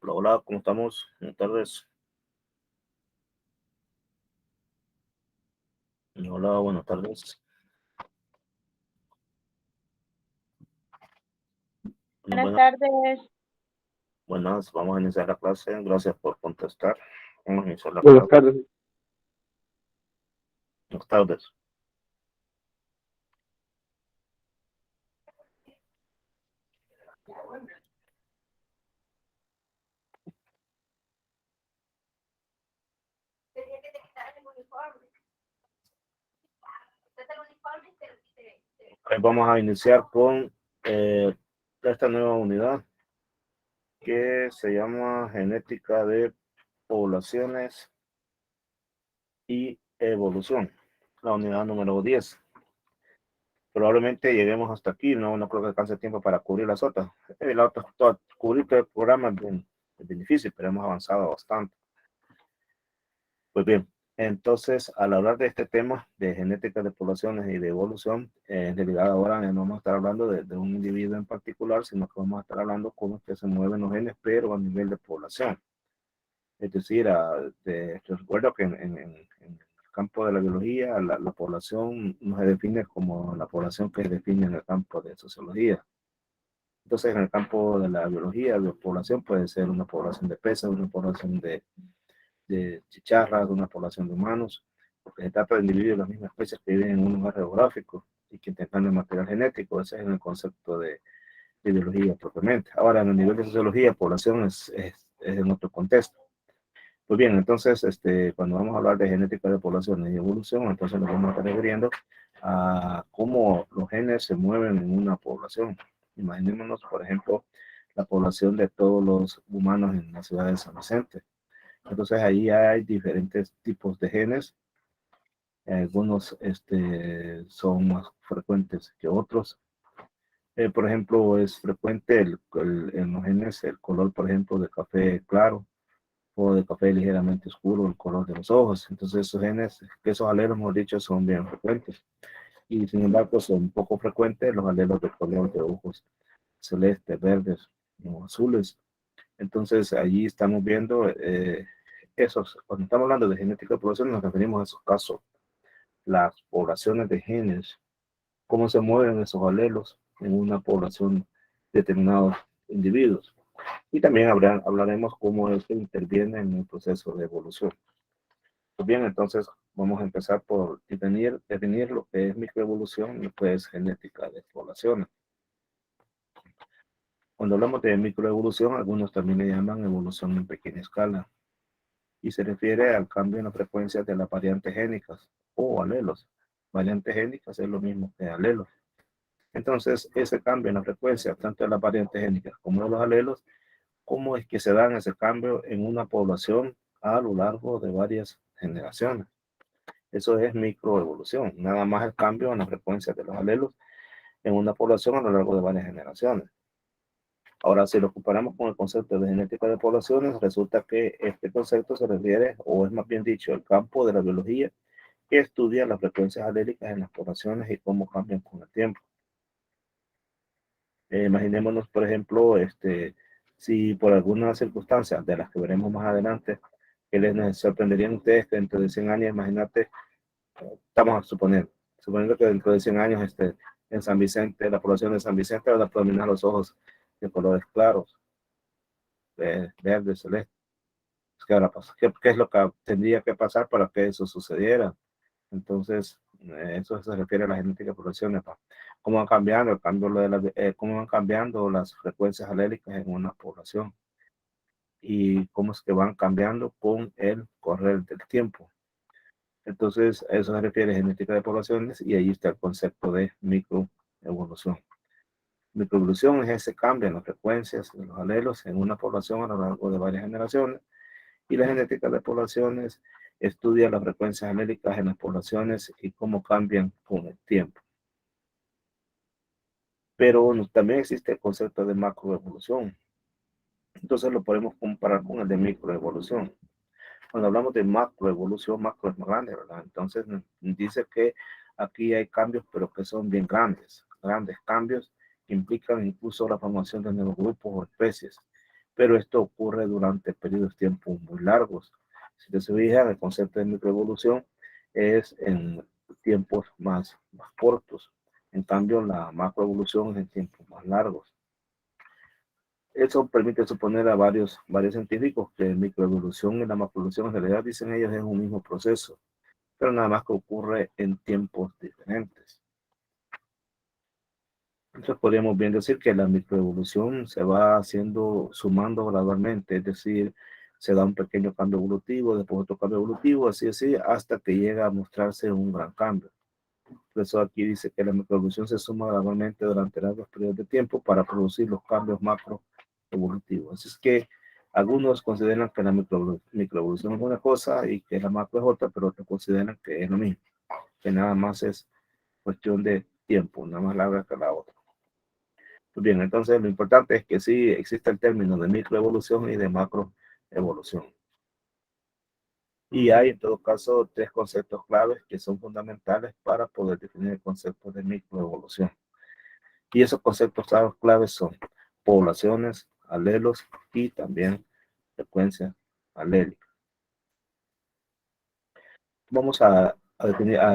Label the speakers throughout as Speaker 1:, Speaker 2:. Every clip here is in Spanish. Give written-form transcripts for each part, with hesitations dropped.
Speaker 1: Hola, hola, ¿cómo estamos? Buenas tardes. Hola, buenas tardes. Bueno,
Speaker 2: Buenas tardes.
Speaker 1: buenas, vamos a iniciar la clase. Gracias por contestar. Vamos a iniciar la
Speaker 3: Buenas
Speaker 1: clase.
Speaker 3: tardes.
Speaker 1: Buenas tardes. Vamos a iniciar con esta nueva unidad que se llama Genética de Poblaciones y Evolución. La unidad número 10. Probablemente lleguemos hasta aquí, no creo que alcance tiempo para cubrir las otras. Cubrir todo el programa es bien difícil, pero hemos avanzado bastante. Pues bien, entonces al hablar de este tema de genética de poblaciones y de evolución, en realidad ahora no vamos a estar hablando de un individuo en particular, sino que vamos a estar hablando cómo es que se mueven los genes, pero a nivel de población. Es decir, yo recuerdo que en el campo de la biología, la población no se define como la población que se define en el campo de sociología. Entonces, en el campo de la biología, la población puede ser una población de peces, una población de chicharras, una población de humanos, porque se trata de individuos de las mismas especies que viven en un lugar geográfico y que intercambian material genético. Ese es el concepto de biología propiamente. Ahora, en el nivel de sociología, población es en otro contexto. Pues bien, entonces, cuando vamos a hablar de genética de poblaciones y evolución, entonces nos vamos a estar refiriendo a cómo los genes se mueven en una población. Imaginémonos, por ejemplo, la población de todos los humanos en la ciudad de San Vicente. Entonces ahí hay diferentes tipos de genes. Algunos son más frecuentes que otros. Por ejemplo, es frecuente en los genes el color, por ejemplo, de café claro o de café ligeramente oscuro, el color de los ojos. Entonces esos genes, que esos alelos, hemos dicho, son bien frecuentes. Y sin embargo, son poco frecuentes los alelos de color de ojos celestes, verdes o azules. Entonces allí estamos viendo cuando estamos hablando de genética de población, nos referimos a esos casos, las poblaciones de genes, cómo se mueven esos alelos en una población de determinados individuos. Y también hablaremos cómo esto interviene en el proceso de evolución. Pues bien, entonces vamos a empezar por definir lo que es microevolución y pues genética de poblaciones. Cuando hablamos de microevolución, algunos también le llaman evolución en pequeña escala, y se refiere al cambio en la frecuencia de las variantes génicas o alelos. Variantes génicas es lo mismo que alelos. Entonces, ese cambio en la frecuencia, tanto de las variantes génicas como de los alelos, ¿cómo es que se dan ese cambio en una población a lo largo de varias generaciones? Eso es microevolución, nada más el cambio en la frecuencia de los alelos en una población a lo largo de varias generaciones. Ahora, si lo comparamos con el concepto de genética de poblaciones, resulta que este concepto se refiere, o es más bien dicho, el campo de la biología que estudia las frecuencias alélicas en las poblaciones y cómo cambian con el tiempo. Imaginémonos, por ejemplo, si por alguna circunstancia de las que veremos más adelante, que les sorprenderían a ustedes que dentro de 100 años, imagínate, estamos suponiendo que dentro de 100 años, en San Vicente, la población de San Vicente va a predominar los ojos de colores claros, verde, celeste. ¿Qué, ¿Qué es lo que tendría que pasar para que eso sucediera? Entonces, eso se refiere a la genética de poblaciones, cómo van cambiando, cómo van cambiando las frecuencias alérgicas en una población y cómo es que van cambiando con el correr del tiempo. Entonces, a eso se refiere a genética de poblaciones y ahí está el concepto de microevolución. Microevolución es ese cambio en las frecuencias de los alelos en una población a lo largo de varias generaciones, y la genética de poblaciones estudia las frecuencias alérgicas en las poblaciones y cómo cambian con el tiempo. Pero también existe el concepto de macroevolución. Entonces lo podemos comparar con el de microevolución. Cuando hablamos de macroevolución, macro es más grande, ¿verdad? Entonces dice que aquí hay cambios, pero que son bien grandes cambios que implican incluso la formación de nuevos grupos o especies. pero esto ocurre durante periodos de tiempo muy largos. Si te fijas, el concepto de microevolución es en tiempos más cortos. En cambio, la macroevolución es en tiempos más largos. Eso permite suponer a varios científicos que microevolución y la macroevolución en realidad, dicen ellos, es un mismo proceso, pero nada más que ocurre en tiempos diferentes. Entonces podríamos bien decir que la microevolución se va haciendo, sumando gradualmente, es decir, se da un pequeño cambio evolutivo, después otro cambio evolutivo, así, hasta que llega a mostrarse un gran cambio. Por eso aquí dice que la microevolución se suma gradualmente durante largos periodos de tiempo para producir los cambios macroevolutivos. Así es que algunos consideran que la microevolución es una cosa y que la macro es otra, pero otros consideran que es lo mismo, que nada más es cuestión de tiempo, nada más larga que la otra. Pues bien, entonces lo importante es que sí existe el término de microevolución y de macroevolución. Y hay en todo caso tres conceptos claves que son fundamentales para poder definir el concepto de microevolución. Y esos conceptos claves son poblaciones, alelos y también frecuencia alélica. Vamos a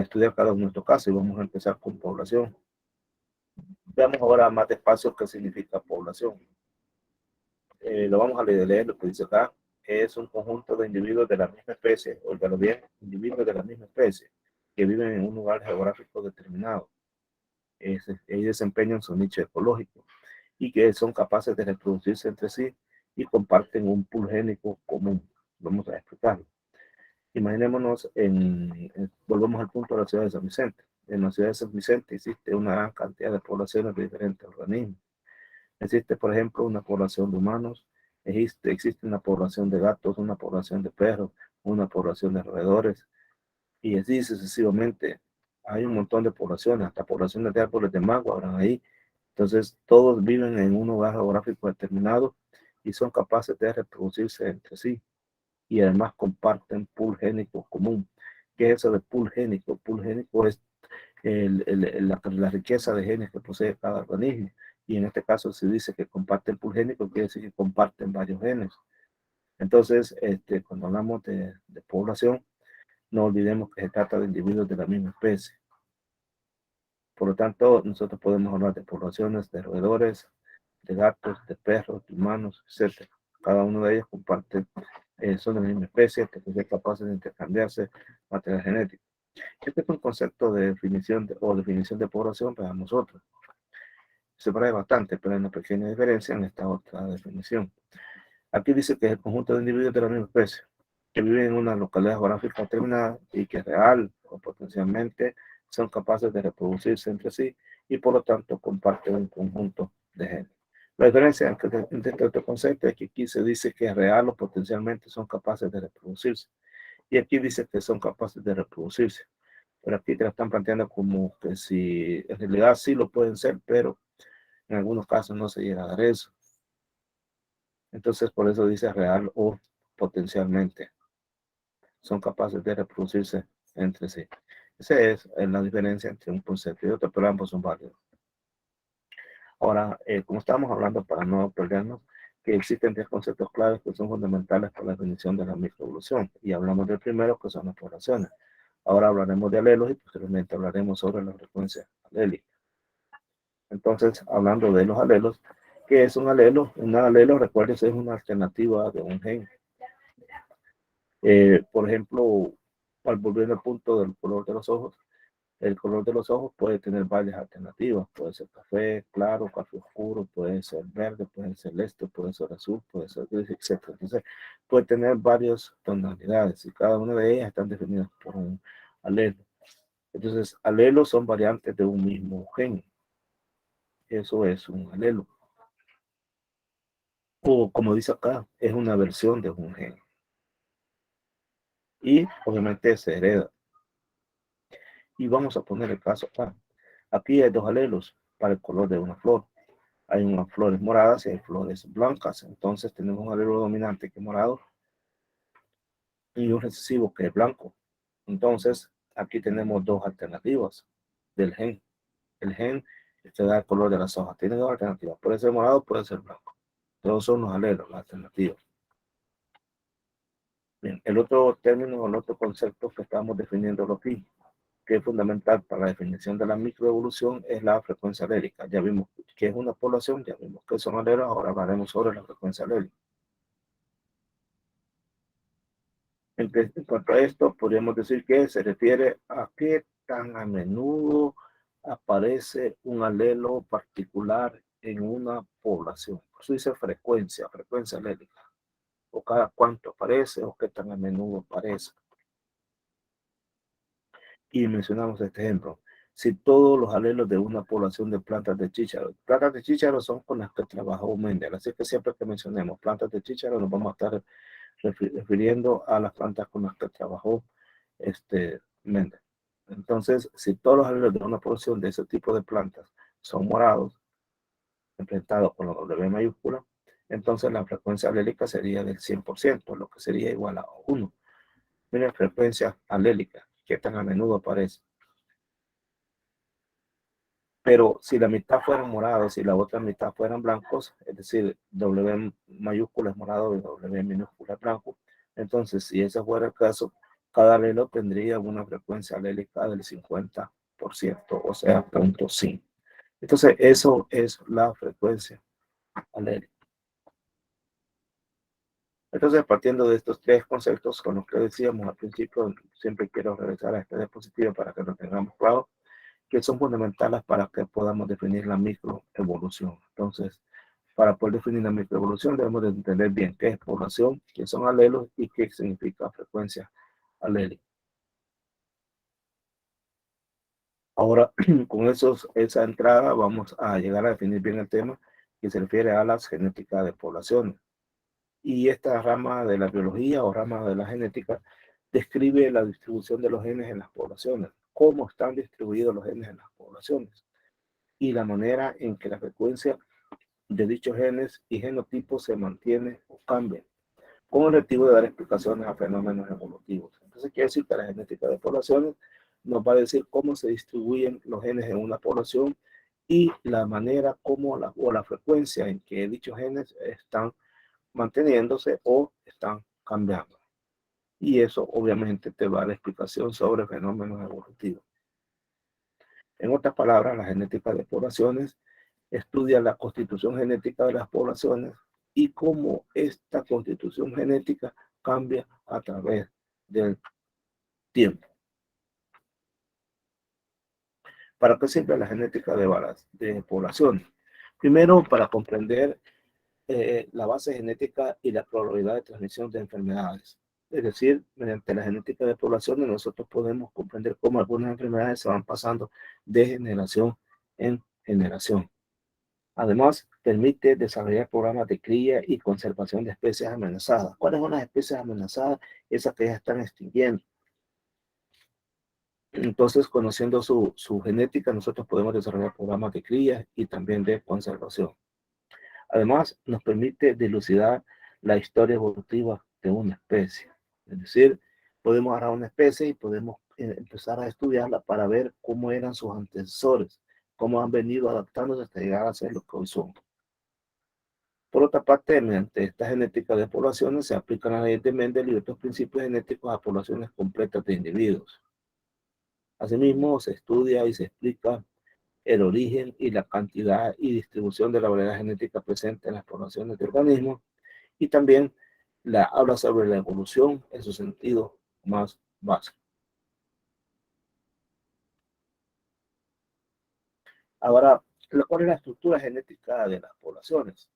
Speaker 1: estudiar cada uno de nuestros casos y vamos a empezar con población. Veamos ahora más despacio qué significa población. Lo vamos a leer lo que dice acá. Es un conjunto de individuos de la misma especie, óigalo bien, individuos de la misma especie, que viven en un lugar geográfico determinado. Ellos desempeñan su nicho ecológico y que son capaces de reproducirse entre sí y comparten un pool génico común. Vamos a explicarlo. Imaginémonos, volvemos al punto de la ciudad de San Vicente. En la ciudad de San Vicente existe una gran cantidad de poblaciones de diferentes organismos. Existe, por ejemplo, una población de humanos, existe una población de gatos, una población de perros, una población de roedores, y así sucesivamente. Hay un montón de poblaciones, hasta poblaciones de árboles de mango habrán ahí. Entonces, todos viven en un lugar geográfico determinado y son capaces de reproducirse entre sí. Y además comparten pool génico común. ¿Qué es eso de pool génico? Pool génico es la riqueza de genes que posee cada organismo. Y en este caso, si dice que comparten pool génico, quiere decir que comparten varios genes. Entonces, cuando hablamos de población, no olvidemos que se trata de individuos de la misma especie. Por lo tanto, nosotros podemos hablar de poblaciones de roedores, de gatos, de perros, de humanos, etc. Cada uno de ellos comparte, son de la misma especie, que son capaces de intercambiarse material genético. Este es un concepto de definición de población para nosotros. Se parece bastante, pero hay una pequeña diferencia en esta otra definición. Aquí dice que es el conjunto de individuos de la misma especie que viven en una localidad geográfica determinada y que real o potencialmente son capaces de reproducirse entre sí y por lo tanto comparten un conjunto de genes. La diferencia entre este otro concepto es que aquí se dice que real o potencialmente son capaces de reproducirse y aquí dice que son capaces de reproducirse. Pero aquí te lo están planteando como que si en realidad sí lo pueden ser, pero en algunos casos no se llega a dar eso. Entonces por eso dice real o potencialmente son capaces de reproducirse entre sí. Esa es la diferencia entre un concepto y otro, pero ambos son válidos. Ahora, como estamos hablando para no perdernos, que existen tres conceptos claves que son fundamentales para la definición de la microevolución. Y hablamos del primero, que son las poblaciones. Ahora hablaremos de alelos y posteriormente hablaremos sobre la frecuencia alélica. Entonces, hablando de los alelos, ¿qué es un alelo? Un alelo, recuerden, es una alternativa de un gen. Por ejemplo, al volver al punto del color de los ojos, el color de los ojos puede tener varias alternativas. Puede ser café claro, café oscuro, puede ser verde, puede ser celeste, puede ser azul, puede ser gris, etc. Entonces, puede tener varias tonalidades y cada una de ellas están definidas por un alelo. Entonces, alelos son variantes de un mismo gen. Eso es un alelo. O como dice acá, es una versión de un gen. Y obviamente se hereda. Y vamos a poner el caso acá. Aquí hay dos alelos para el color de una flor. Hay unas flores moradas y hay flores blancas. Entonces tenemos un alelo dominante que es morado y un recesivo que es blanco. Entonces aquí tenemos dos alternativas del gen. El gen te da el color de las hojas. Tiene dos alternativas. Puede ser morado, puede ser blanco. Todos son los alelos, las alternativas. Bien, el otro término, el otro concepto que estamos definiendo aquí, que es fundamental para la definición de la microevolución, es la frecuencia alélica. Ya vimos que es una población, ya vimos que son alelos, ahora hablaremos sobre la frecuencia alélica. En cuanto a esto, podríamos decir que se refiere a qué tan a menudo aparece un alelo particular en una población. Por eso dice frecuencia, frecuencia alélica. O cada cuánto aparece o qué tan a menudo aparece. Y mencionamos este ejemplo. Si todos los alelos de una población de plantas de chícharo son con las que trabajó Mendel, así que siempre que mencionemos plantas de chícharo nos vamos a estar refiriendo a las plantas con las que trabajó Mendel. Entonces, si todos los alelos de una población de ese tipo de plantas son morados, representados con la W mayúscula, entonces la frecuencia alélica sería del 100%, lo que sería igual a 1. Miren, frecuencia alélica, que tan a menudo aparece. Pero si la mitad fueran morados y la otra mitad fueran blancos, es decir, W mayúscula es morado y W minúscula es blanco, entonces si ese fuera el caso, cada alelo tendría una frecuencia alélica del 50%, o sea, 0.5. Entonces, eso es la frecuencia alélica. Entonces, partiendo de estos tres conceptos con los que decíamos al principio, siempre quiero regresar a este diapositiva para que lo tengamos claro, que son fundamentales para que podamos definir la microevolución. Entonces, para poder definir la microevolución debemos de entender bien qué es población, qué son alelos y qué significa frecuencia alélica. Ahora, con esa entrada vamos a llegar a definir bien el tema que se refiere a las genéticas de poblaciones. Y esta rama de la biología o rama de la genética describe la distribución de los genes en las poblaciones, cómo están distribuidos los genes en las poblaciones y la manera en que la frecuencia de dichos genes y genotipos se mantiene o cambia, con el objetivo de dar explicaciones a fenómenos evolutivos. Entonces, quiere decir que la genética de poblaciones nos va a decir cómo se distribuyen los genes en una población y la manera como o la frecuencia en que dichos genes están manteniéndose o están cambiando. Y eso obviamente te va a dar explicación sobre fenómenos evolutivos. En otras palabras, la genética de poblaciones estudia la constitución genética de las poblaciones y cómo esta constitución genética cambia a través del tiempo. ¿Para qué sirve la genética de poblaciones? Primero, para comprender la base genética y la probabilidad de transmisión de enfermedades. Es decir, mediante la genética de poblaciones nosotros podemos comprender cómo algunas enfermedades se van pasando de generación en generación. Además, permite desarrollar programas de cría y conservación de especies amenazadas. ¿Cuáles son las especies amenazadas? Esas que ya están extinguiendo. Entonces, conociendo su genética, nosotros podemos desarrollar programas de cría y también de conservación. Además, nos permite dilucidar la historia evolutiva de una especie. Es decir, podemos agarrar una especie y podemos empezar a estudiarla para ver cómo eran sus antecesores, cómo han venido adaptándose hasta llegar a ser lo que hoy son. Por otra parte, mediante esta genética de poblaciones se aplican las leyes de Mendel y otros principios genéticos a poblaciones completas de individuos. Asimismo, se estudia y se explica el origen y la cantidad y distribución de la variedad genética presente en las poblaciones de organismos y también habla sobre la evolución en su sentido más básico. Ahora, ¿cuál es la estructura genética de las poblaciones?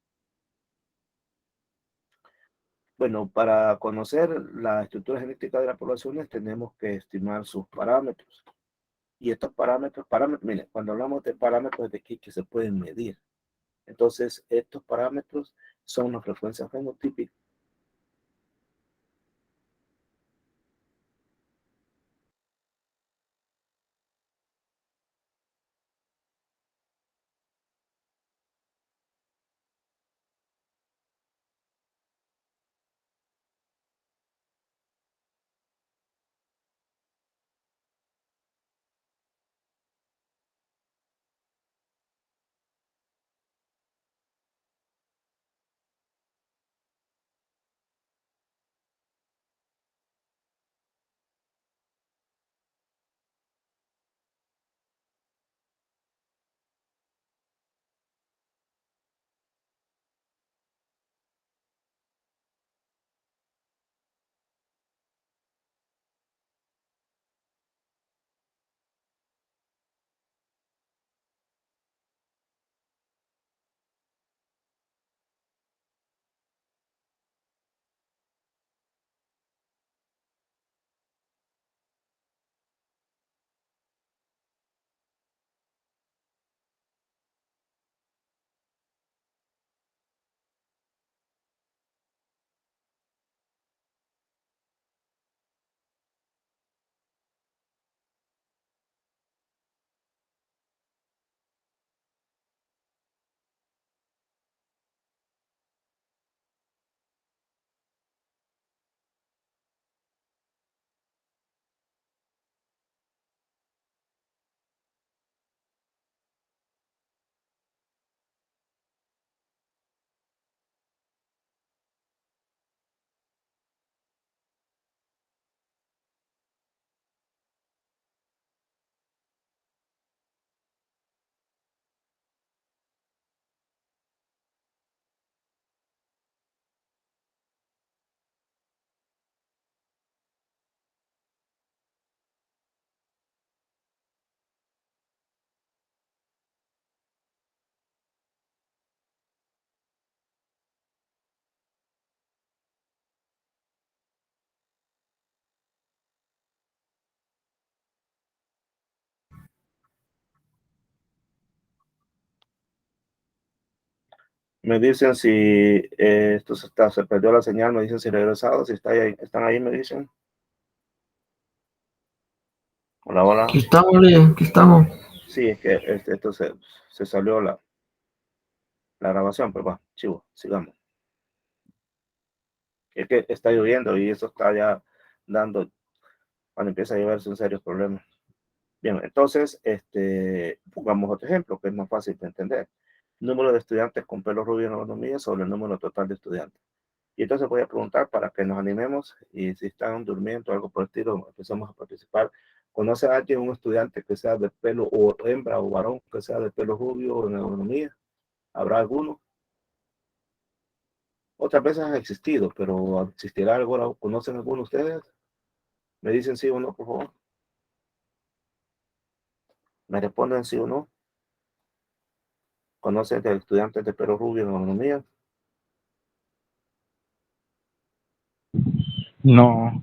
Speaker 1: Bueno, para conocer la estructura genética de las poblaciones tenemos que estimar sus parámetros. Y estos parámetros, miren, cuando hablamos de parámetros de aquí que se pueden medir. Entonces, estos parámetros son las frecuencias fenotípicas. Me dicen si esto se perdió la señal, me dicen si regresado, si están ahí, me dicen. Hola, hola.
Speaker 2: Aquí estamos, Leo, aquí estamos.
Speaker 1: Sí, es que esto se salió la grabación, pero va, chivo, sigamos. Es que está lloviendo y eso está ya dando, cuando empieza a llover son serios problemas. Bien, entonces, pongamos otro ejemplo que es más fácil de entender. Número de estudiantes con pelo rubio en economía sobre el número total de estudiantes. Y entonces voy a preguntar para que nos animemos y si están durmiendo o algo por el estilo, empezamos a participar. ¿Conoce a alguien, un estudiante que sea de pelo, o hembra o varón, que sea de pelo rubio en economía? ¿Habrá alguno? Otras veces ha existido, pero ¿existirá algo? ¿Conocen alguno de ustedes? ¿Me dicen sí o no, por favor? ¿Me responden sí o no? ¿Conocen de estudiantes de pelo rubio en economía?
Speaker 3: No,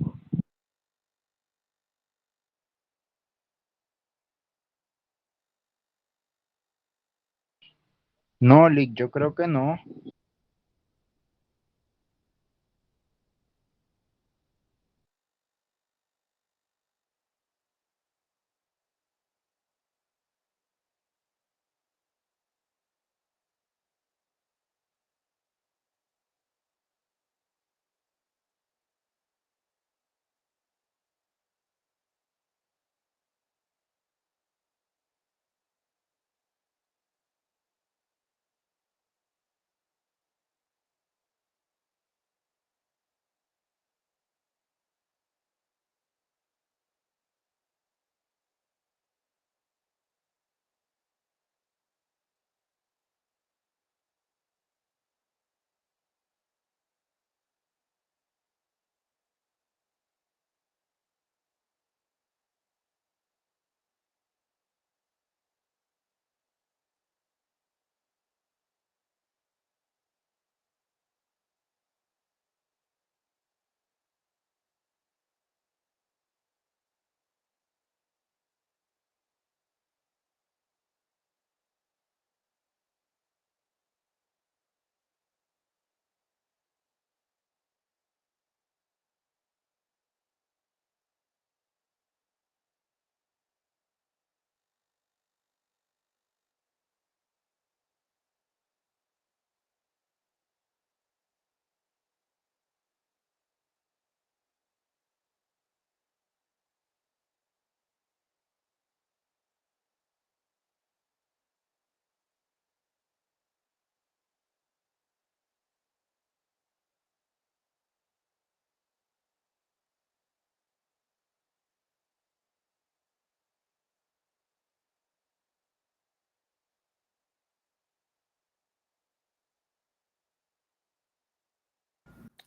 Speaker 3: no, Lick, yo creo que no.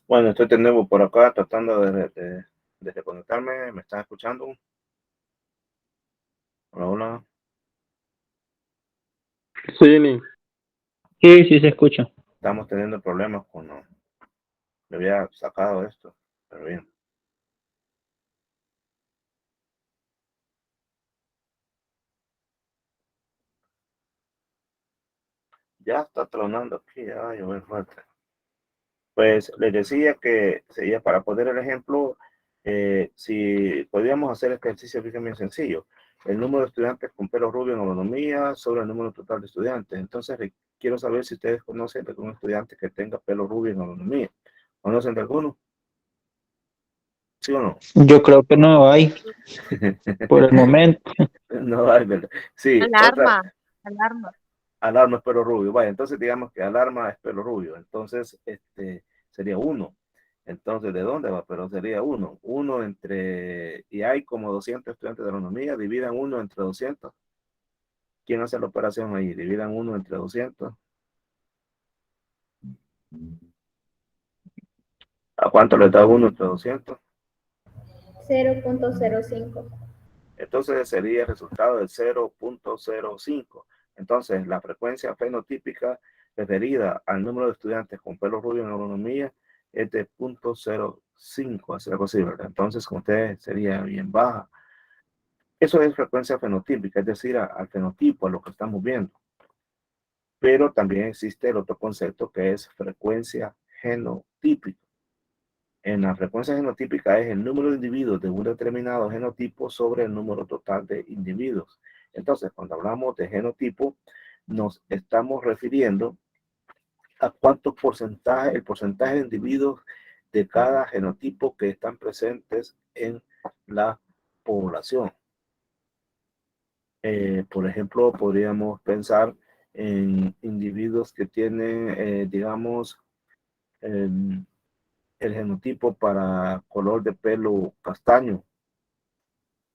Speaker 1: Bueno, estoy de nuevo por acá tratando de reconectarme. ¿Me están escuchando? Hola, hola.
Speaker 4: Sí, Nick.
Speaker 3: Sí, sí se escucha.
Speaker 1: Estamos teniendo problemas con... le había sacado esto, pero bien. Ya está tronando aquí, ya va a llover fuerte. Pues les decía que sería para poner el ejemplo, si podíamos hacer este ejercicio que es bien sencillo. El número de estudiantes con pelo rubio en agronomía sobre el número total de estudiantes. Entonces, quiero saber si ustedes conocen de algún estudiante que tenga pelo rubio en agronomía. ¿Conocen de alguno? ¿Sí o no?
Speaker 3: Yo creo que no hay por el momento.
Speaker 1: No hay, ¿verdad? Sí, otra,
Speaker 5: Alarma, alarma.
Speaker 1: alarma es pelo rubio. Vaya, entonces digamos que alarma es pelo rubio. Entonces, sería uno. Entonces, ¿de dónde va? Pero sería uno. Uno entre, y hay como 200 estudiantes de agronomía, dividan uno entre 200. ¿Quién hace la operación ahí? Dividan uno entre 200. ¿A cuánto le da uno entre 200?
Speaker 5: 0.05.
Speaker 1: Entonces sería el resultado del 0.05. Entonces, la frecuencia fenotípica referida al número de estudiantes con pelo rubio en agronomía es de 0.05, así algo así, ¿verdad? Entonces, con ustedes sería bien baja. Eso es frecuencia fenotípica, es decir, al fenotipo, a lo que estamos viendo. Pero también existe el otro concepto que es frecuencia genotípica. En la frecuencia genotípica es el número de individuos de un determinado genotipo sobre el número total de individuos. Entonces, cuando hablamos de genotipo, nos estamos refiriendo a cuánto porcentaje, el porcentaje de individuos de cada genotipo que están presentes en la población. Por ejemplo, podríamos pensar en individuos que tienen, digamos, el genotipo para color de pelo castaño.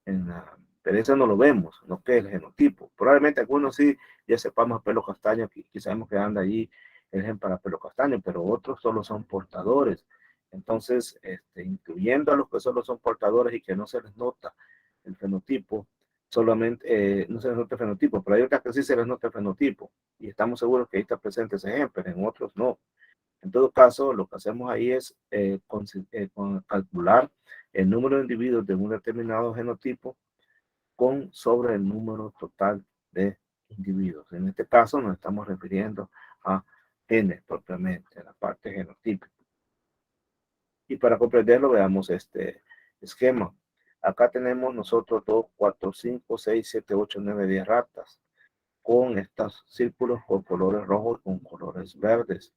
Speaker 1: Pero eso no lo vemos, no que es el genotipo. Probablemente algunos sí ya sepamos pelo castaño, que sabemos que anda allí el gen para pelo castaño, pero otros solo son portadores. Entonces, incluyendo a los que solo son portadores y que no se les nota el fenotipo, solamente no se les nota el fenotipo, pero hay otras que sí se les nota el fenotipo y estamos seguros que ahí está presente ese gen, pero en otros no. En todo caso, lo que hacemos ahí es calcular el número de individuos de un determinado genotipo sobre el número total de individuos. En este caso nos estamos refiriendo a genes propiamente, a la parte genotípica. Y para comprenderlo veamos este esquema. Acá tenemos nosotros 2, 4, 5, 6, 7, 8, 9, 10 ratas con estos círculos con colores rojos y con colores verdes.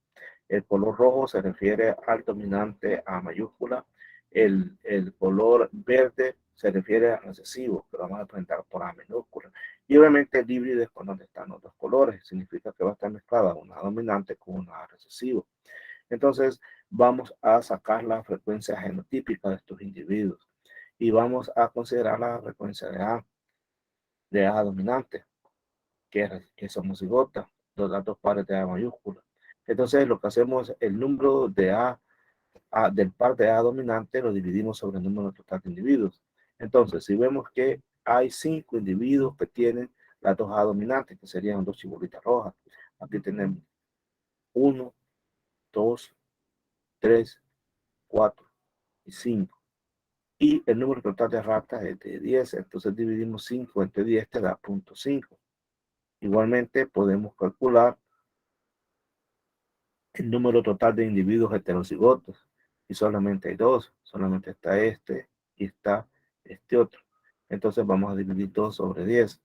Speaker 1: El color rojo se refiere al dominante A mayúscula. El color verde se refiere al recesivo, que lo vamos a presentar por A minúscula. Y obviamente el híbrido es con donde están los dos colores. Significa que va a estar mezclada una dominante con una recesivo. Entonces vamos a sacar la frecuencia genotípica de estos individuos. Y vamos a considerar la frecuencia de A dominante, que es homocigota, los datos pares de A mayúscula. Entonces lo que hacemos es el número de del par de A dominante lo dividimos sobre el número total de individuos. Entonces, si vemos que hay 5 individuos que tienen las dos A dominantes, que serían dos chibolitas rojas, aquí tenemos 1, 2, 3, 4 y 5. Y el número total de ratas es de 10, entonces dividimos 5 entre 10, te da 0.5. Igualmente podemos calcular el número total de individuos heterocigotos. Y solamente hay dos, solamente está este y está este otro. Entonces vamos a dividir 2 sobre 10.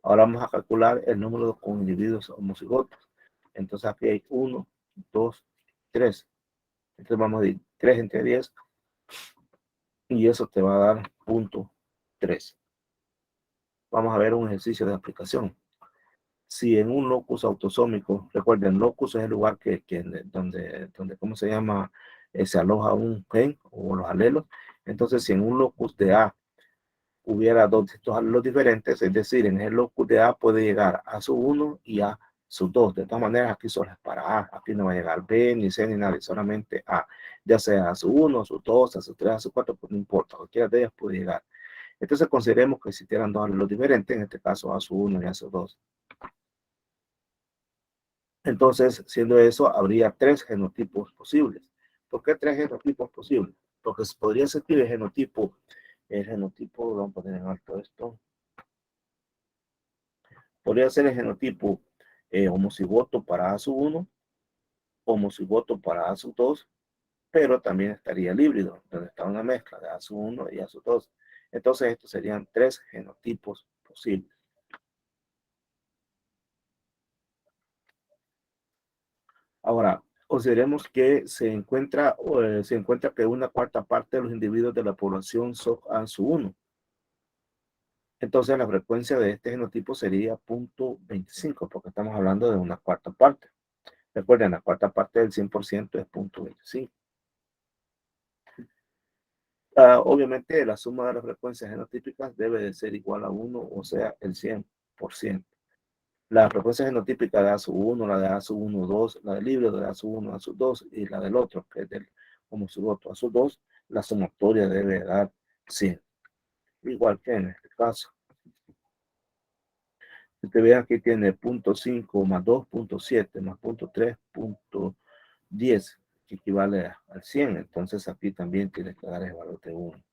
Speaker 1: Ahora vamos a calcular el número con individuos homocigotos. Entonces aquí hay 1, 2, 3. Entonces vamos a dividir 3 entre 10 y eso te va a dar 0.3. Vamos a ver un ejercicio de aplicación. Si en un locus autosómico, recuerden, locus es el lugar donde, ¿cómo se llama? Se aloja un gen o los alelos. Entonces, si en un locus de A hubiera dos de estos alelos diferentes, es decir, en el locus de A puede llegar a su 1 y a su 2. De todas maneras, aquí solo es para A. Aquí no va a llegar B, ni C, ni nada, solamente A. Ya sea a su 1, a su 2, a su 3, a su 4, pues no importa. Cualquiera de ellas puede llegar. Entonces, consideremos que existieran dos alelos diferentes, en este caso a su 1 y a su 2. Entonces, siendo eso, habría 3 genotipos posibles. ¿Por qué 3 genotipos posibles? Porque podría ser el genotipo, vamos a poner en alto esto, podría ser el genotipo homocigoto para A sub 1, homocigoto para A sub 2, pero también estaría el híbrido, donde está una mezcla de A sub 1 y A sub 2. Entonces, estos serían 3 genotipos posibles. Ahora, consideremos que se encuentra que una cuarta parte de los individuos de la población son ANSU1. Entonces, la frecuencia de este genotipo sería 0.25, porque estamos hablando de una cuarta parte. Recuerden, la cuarta parte del 100% es 0.25. Obviamente, la suma de las frecuencias genotípicas debe de ser igual a 1, o sea, el 100%. La frecuencia genotípica de A1, la de A12, la del híbrido de A1, A2 y la del otro, que es del homocigoto A2, la sumatoria debe dar 100. Igual que en este caso. Si te ves aquí tiene 0.5 más 2.7 más 0.3, 0.10, que equivale al 100. Entonces aquí también tienes que dar el valor de 1.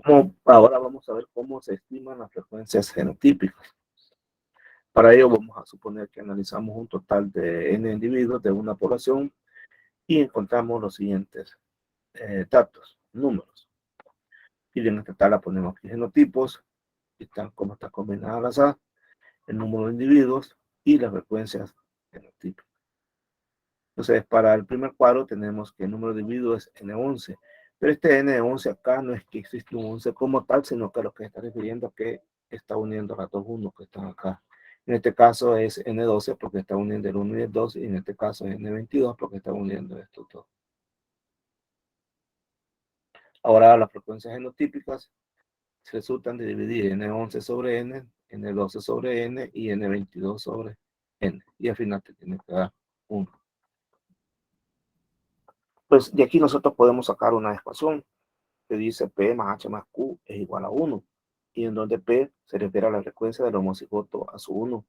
Speaker 1: Ahora vamos a ver cómo se estiman las frecuencias genotípicas. Para ello vamos a suponer que analizamos un total de n individuos de una población y encontramos los siguientes datos, números. Y en esta tabla ponemos aquí genotipos, cómo está combinada al azar, el número de individuos y las frecuencias genotípicas. Entonces, para el primer cuadro tenemos que el número de individuos es N11, pero este N11 acá no es que existe un 11 como tal, sino que lo que está refiriendo a que está uniendo las dos unos que están acá. En este caso es N12 porque está uniendo el 1 y el 2, y en este caso es N22 porque está uniendo estos dos. Ahora las frecuencias genotípicas resultan de dividir N11 sobre N, N12 sobre N y N22 sobre N. Y al final te tiene que dar 1. Pues de aquí nosotros podemos sacar una ecuación que dice P más H más Q es igual a 1. Y en donde P se refiere a la frecuencia del homocigoto a su 1.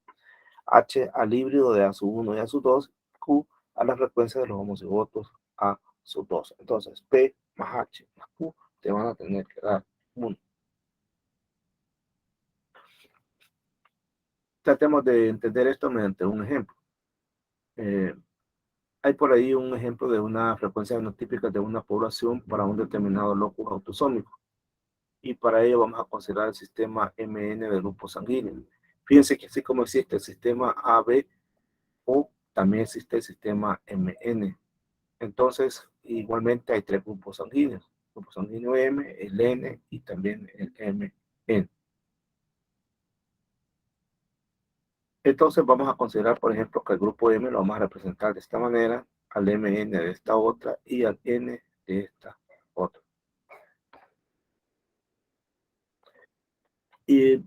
Speaker 1: H al híbrido de a su 1 y a su 2. Q a la frecuencia de los homocigotos a su 2. Entonces P más H más Q te van a tener que dar 1. Tratemos de entender esto mediante un ejemplo. Hay por ahí un ejemplo de una frecuencia genotípica de una población para un determinado locus autosómico. Y para ello vamos a considerar el sistema MN del grupo sanguíneo. Fíjense que así como existe el sistema AB, o también existe el sistema MN. Entonces, igualmente hay tres grupos sanguíneos. El grupo sanguíneo M, el N y también el MN. Entonces vamos a considerar, por ejemplo, que el grupo M lo vamos a representar de esta manera, al MN de esta otra y al N de esta otra. Y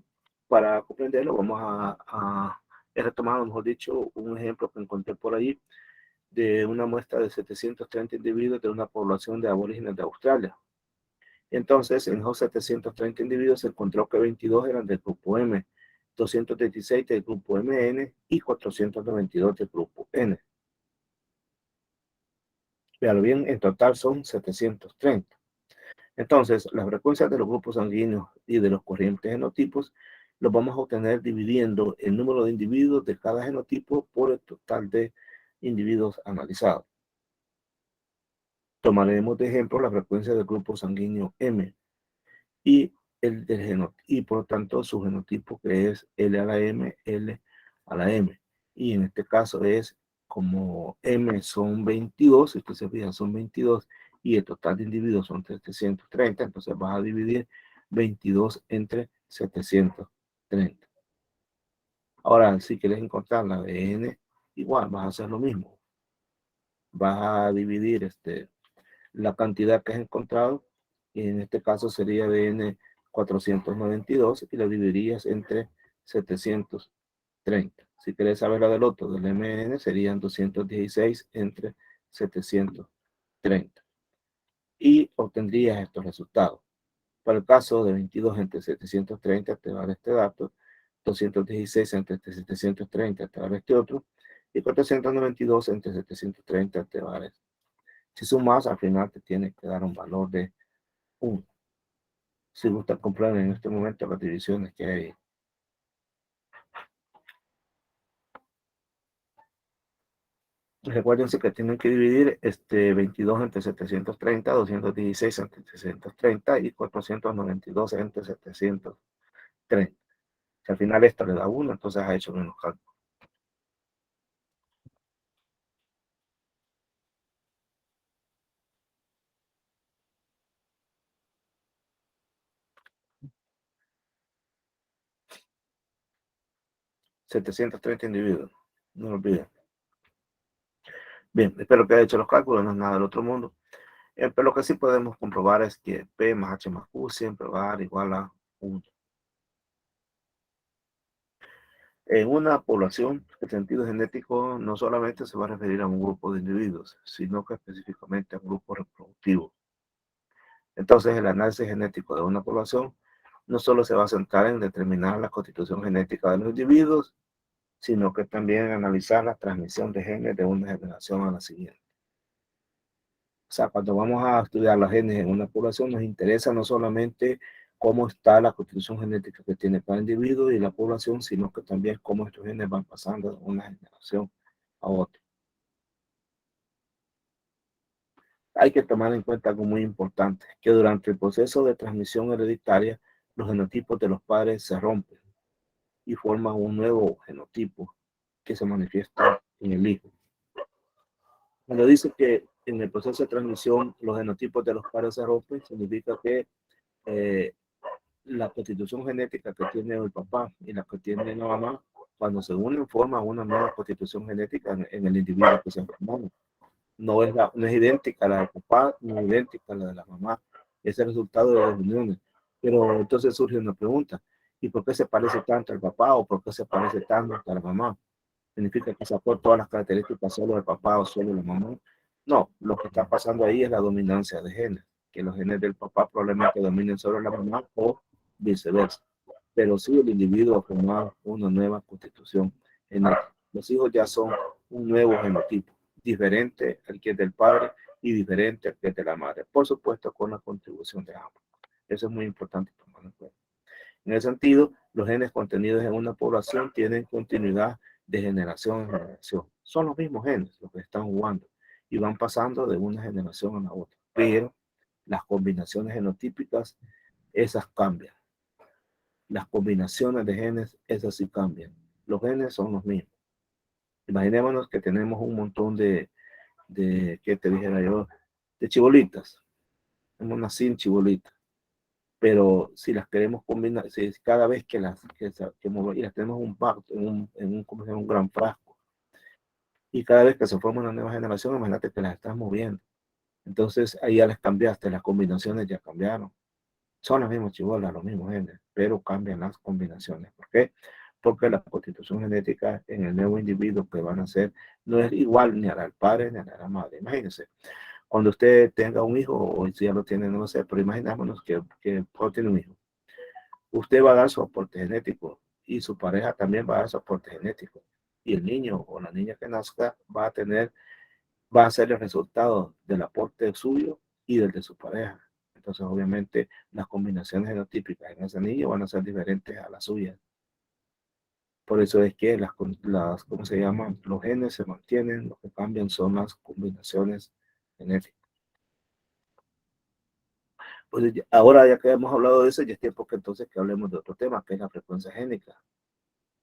Speaker 1: para comprenderlo vamos a retomar, mejor dicho, un ejemplo que encontré por ahí de una muestra de 730 individuos de una población de aborígenes de Australia. Entonces, en esos 730 individuos se encontró que 22 eran del grupo M, 236 del grupo MN y 492 del grupo N. Vean bien, en total son 730. Entonces, las frecuencias de los grupos sanguíneos y de los corrientes genotipos los vamos a obtener dividiendo el número de individuos de cada genotipo por el total de individuos analizados. Tomaremos de ejemplo la frecuencia del grupo sanguíneo M y el del genotipo, y por lo tanto su genotipo, que es L a la M, L a la M. Y en este caso es, como M son 22, si usted se fija, son 22 y el total de individuos son 730, entonces vas a dividir 22 entre 730. Ahora, si quieres encontrar la de N, igual vas a hacer lo mismo. Vas a dividir la cantidad que has encontrado, y en este caso sería de N 492, y la dividirías entre 730. Si quieres saber la del otro, del MN, serían 216 entre 730. Y obtendrías estos resultados. Para el caso de 22 entre 730 te va a dar este dato, 216 entre 730 te va a dar este otro, y 492 entre 730 te va a dar este. Si sumas, al final te tiene que dar un valor de 1. Si gusta comprar en este momento las divisiones que hay. Recuérdense que tienen que dividir 22 entre 730, 216 entre 730 y 492 entre 730. Si al final esto le da 1, entonces ha hecho menos cálculo. $730 individuos, no lo olviden. Bien, espero que haya hecho los cálculos, no es nada del otro mundo. Pero lo que sí podemos comprobar es que P más H más Q siempre va a dar igual a 1. En una población, el sentido genético no solamente se va a referir a un grupo de individuos, sino que específicamente a un grupo reproductivo. Entonces, el análisis genético de una población no solo se va a centrar en determinar la constitución genética de los individuos, sino que también en analizar la transmisión de genes de una generación a la siguiente. O sea, cuando vamos a estudiar los genes en una población, nos interesa no solamente cómo está la constitución genética que tiene cada individuo y la población, sino que también cómo estos genes van pasando de una generación a otra. Hay que tomar en cuenta algo muy importante, que durante el proceso de transmisión hereditaria, los genotipos de los padres se rompen y forman un nuevo genotipo que se manifiesta en el hijo. Cuando dice que en el proceso de transmisión los genotipos de los padres se rompen, significa que la constitución genética que tiene el papá y la que tiene la mamá, cuando se unen, forman una nueva constitución genética en el individuo que se ha formado. No es idéntica a la del papá, no es idéntica a la de la mamá. Es el resultado de las uniones. Pero entonces surge una pregunta: ¿y por qué se parece tanto al papá o por qué se parece tanto a la mamá? ¿Significa que sacó todas las características solo del papá o solo de la mamá? No, lo que está pasando ahí es la dominancia de genes, que los genes del papá probablemente dominen sobre la mamá o viceversa. Pero sí, el individuo ha formado una nueva constitución genética. Los hijos ya son un nuevo genotipo, diferente al que es del padre y diferente al que es de la madre. Por supuesto, con la contribución de ambos. Eso es muy importante tomar en cuenta. En ese sentido, los genes contenidos en una población tienen continuidad de generación en generación. Son los mismos genes los que están jugando y van pasando de una generación a la otra. Pero las combinaciones genotípicas, esas cambian. Las combinaciones de genes, esas sí cambian. Los genes son los mismos. Imaginémonos que tenemos un montón ¿qué te dijera yo? De chibolitas. Tenemos unas 100 chibolitas. Pero si las queremos combinar, si cada vez que y las tenemos un pacto, un gran frasco, y cada vez que se forma una nueva generación, imagínate que las estás moviendo. Entonces ahí ya les cambiaste, las combinaciones ya cambiaron. Son las mismas chibolas, los mismos genes, pero cambian las combinaciones. ¿Por qué? Porque la constitución genética en el nuevo individuo que van a ser no es igual ni a la del padre ni a la de la madre. Imagínense, cuando usted tenga un hijo, o si ya lo tiene, no lo sé, pero imaginémonos que tiene un hijo. Usted va a dar su aporte genético y su pareja también va a dar su aporte genético. Y el niño o la niña que nazca va a ser el resultado del aporte suyo y del de su pareja. Entonces, obviamente, las combinaciones genotípicas en ese niño van a ser diferentes a las suyas. Por eso es que ¿cómo se llaman? Los genes se mantienen, lo que cambian son las combinaciones genéticas. Pues ahora, ya que hemos hablado de eso, ya es tiempo que entonces que hablemos de otro tema, que es la frecuencia génica.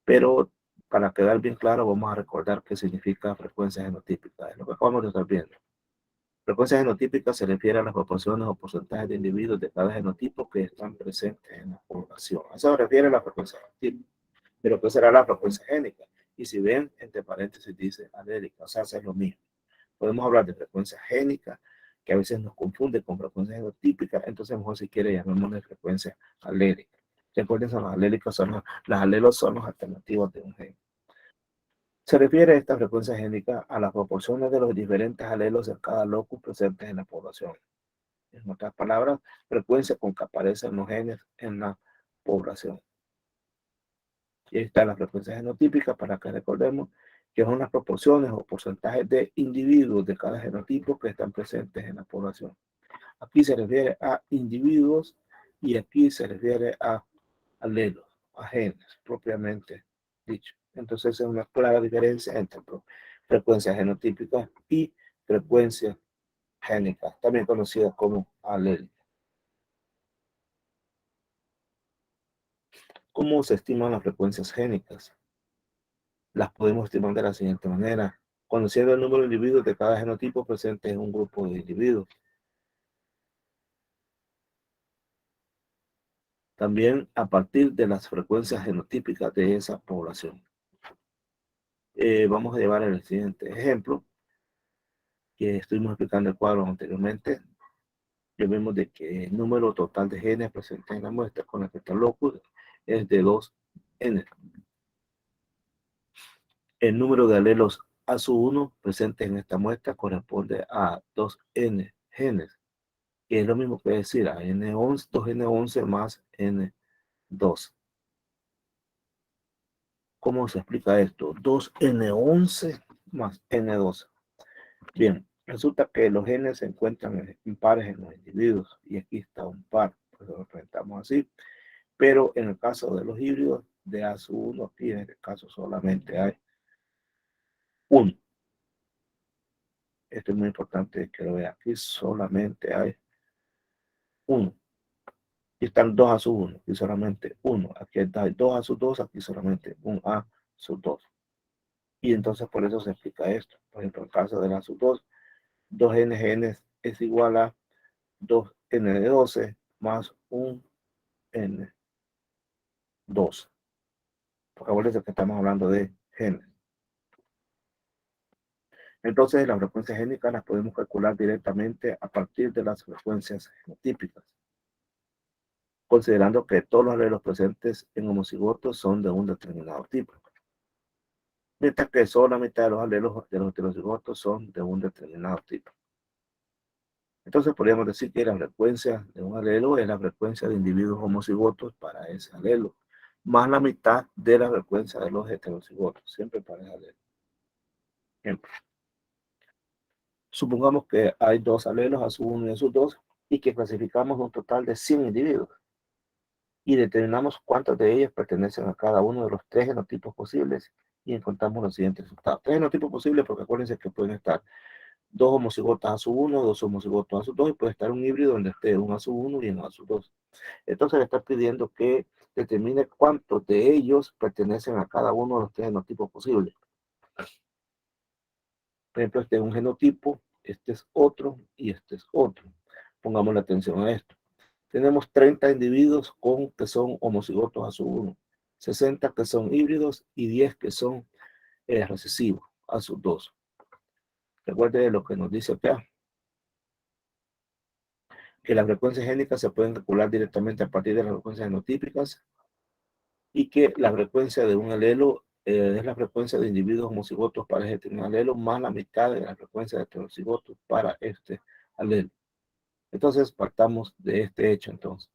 Speaker 1: Pero para quedar bien claro, vamos a recordar qué significa frecuencia genotípica. Es lo que acabamos de estar viendo. Frecuencia genotípica se refiere a las proporciones o porcentajes de individuos de cada genotipo que están presentes en la población. A eso se refiere la frecuencia genotípica. Pero ¿qué será la frecuencia génica? Y si ven, entre paréntesis dice alélica, o sea, es lo mismo. Podemos hablar de frecuencia génica, que a veces nos confunde con frecuencia genotípica, entonces mejor si quiere llamémosle frecuencia alélica. Recuerden, las alélicas las alelos son los alternativos de un gen. Se refiere a esta frecuencia génica a las proporciones de los diferentes alelos en cada locus presentes en la población. En otras palabras, frecuencia con que aparecen los genes en la población. Y ahí está la frecuencia genotípica para que recordemos que son las proporciones o porcentajes de individuos de cada genotipo que están presentes en la población. Aquí se refiere a individuos y aquí se refiere a alelos, a genes propiamente dicho. Entonces es una clara diferencia entre frecuencias genotípicas y frecuencias génicas, también conocidas como alélicas. ¿Cómo se estiman las frecuencias génicas? Las podemos estimar de la siguiente manera: conociendo el número de individuos de cada genotipo presente en un grupo de individuos. También a partir de las frecuencias genotípicas de esa población. Vamos a llevar el siguiente ejemplo, que estuvimos explicando el cuadro anteriormente. Ya vemos de que el número total de genes presentes en la muestra con el locus es de 2n. El número de alelos A1 presentes en esta muestra corresponde a 2n genes, que es lo mismo que decir a N11, 2N11 más N2. ¿Cómo se explica esto? 2N11 más N2. Bien, Resulta que los genes se encuentran en pares en los individuos y aquí está un par, pues lo representamos así. Pero en el caso de los híbridos de A1, aquí en este caso solamente hay uno. Esto es muy importante que lo vea. Aquí solamente hay uno. Y están 2A1, aquí solamente uno. Aquí hay 2A2, aquí solamente un A2. Y entonces por eso se explica esto. Por ejemplo, en el caso del A2, 2NGN es igual a 2N de 12 más un N2. Porque acuérdense que estamos hablando de genes. Entonces, las frecuencias génicas las podemos calcular directamente a partir de las frecuencias genotípicas, considerando que todos los alelos presentes en homocigotos son de un determinado tipo, mientras que solo la mitad de los alelos de los heterocigotos son de un determinado tipo. Entonces, podríamos decir que la frecuencia de un alelo es la frecuencia de individuos homocigotos para ese alelo, más la mitad de la frecuencia de los heterocigotos, siempre para ese alelo. Ejemplo. Supongamos que hay dos alelos, A1 y A2, y que clasificamos un total de 100 individuos y determinamos cuántos de ellos pertenecen a cada uno de los tres genotipos posibles y encontramos los siguientes resultados. Tres genotipos posibles porque acuérdense que pueden estar dos homocigotas A1, dos homocigotos A2 y puede estar un híbrido donde esté un A1 y un A2. Entonces le está pidiendo que determine cuántos de ellos pertenecen a cada uno de los tres genotipos posibles. Por ejemplo, este es un genotipo, este es otro y este es otro. Pongamos la atención a esto. Tenemos 30 individuos que son homocigotos a su 1, 60 que son híbridos y 10 que son recesivos a sus 2. Recuerden lo que nos dice acá, que las frecuencias génicas se pueden calcular directamente a partir de las frecuencias genotípicas y que la frecuencia de un alelo es la frecuencia de individuos homocigotos para este alelo más la mitad de la frecuencia de heterocigotos para este alelo. Entonces, partamos de este hecho entonces.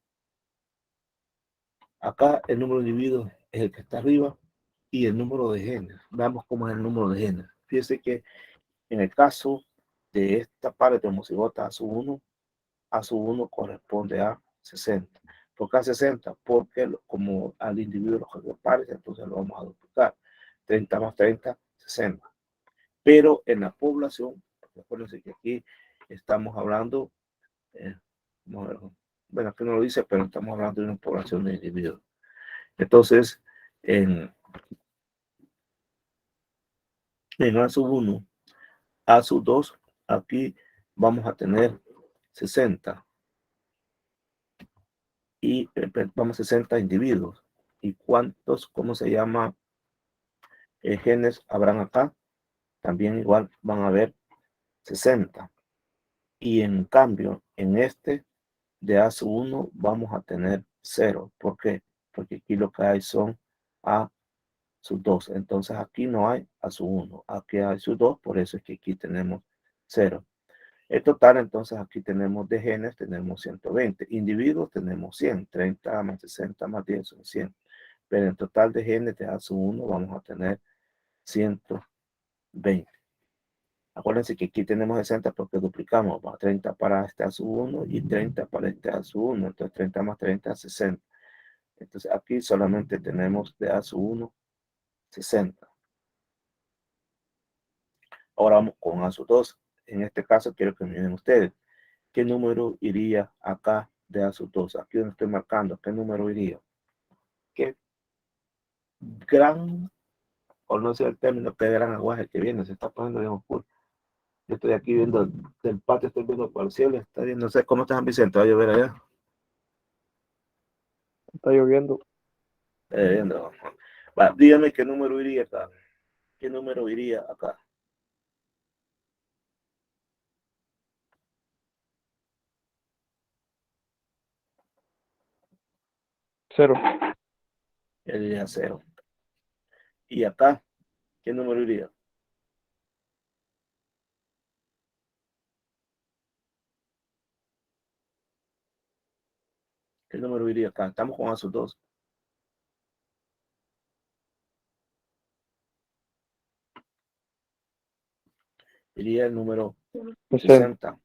Speaker 1: Acá el número de individuos es el que está arriba y el número de genes. Veamos cómo es el número de genes. Fíjense que en el caso de esta parte de homocigota A1 corresponde a 60. ¿Por qué a 60? Porque como al individuo los pares, entonces lo vamos a duplicar. 30 más 30, 60. Pero en la población, acuérdense que aquí estamos hablando, bueno, aquí no lo dice, pero estamos hablando de una población de individuos. Entonces, en A1, A2, aquí vamos a tener 60 y vamos a 60 individuos. ¿Y cuántos, cómo se llama, genes habrán acá? También igual van a haber 60. Y en cambio, en este de A1 vamos a tener 0. ¿Por qué? Porque aquí lo que hay son A2. Entonces aquí no hay A1. Aquí hay A2, por eso es que aquí tenemos 0. En total, entonces aquí tenemos de genes, tenemos 120. Individuos tenemos 100. 30 más 60 más 10 son 100. Pero en total de genes de A1 vamos a tener 120. Acuérdense que aquí tenemos 60 porque duplicamos. 30 para este A1 y 30 para este A1. Entonces 30 más 30 es 60. Entonces aquí solamente tenemos de A1 60. Ahora vamos con A2. En este caso quiero que miren ustedes. ¿Qué número iría acá de A2? Aquí donde estoy marcando, ¿qué número iría? ¿Qué gran, o no sé el término, qué gran aguaje que viene? Se está poniendo bien oscuro. Yo estoy aquí viendo del patio, estoy viendo por el cielo, está bien, no sé cómo está San Vicente, va a llover allá.
Speaker 3: Está lloviendo.
Speaker 1: Viendo. Va, dígame qué número iría acá. ¿Qué número iría acá?
Speaker 3: Cero.
Speaker 1: Él iría 0. ¿Y acá? ¿Qué número iría? ¿Qué número iría acá? Estamos con A2. Iría el número
Speaker 3: 60.
Speaker 1: 60.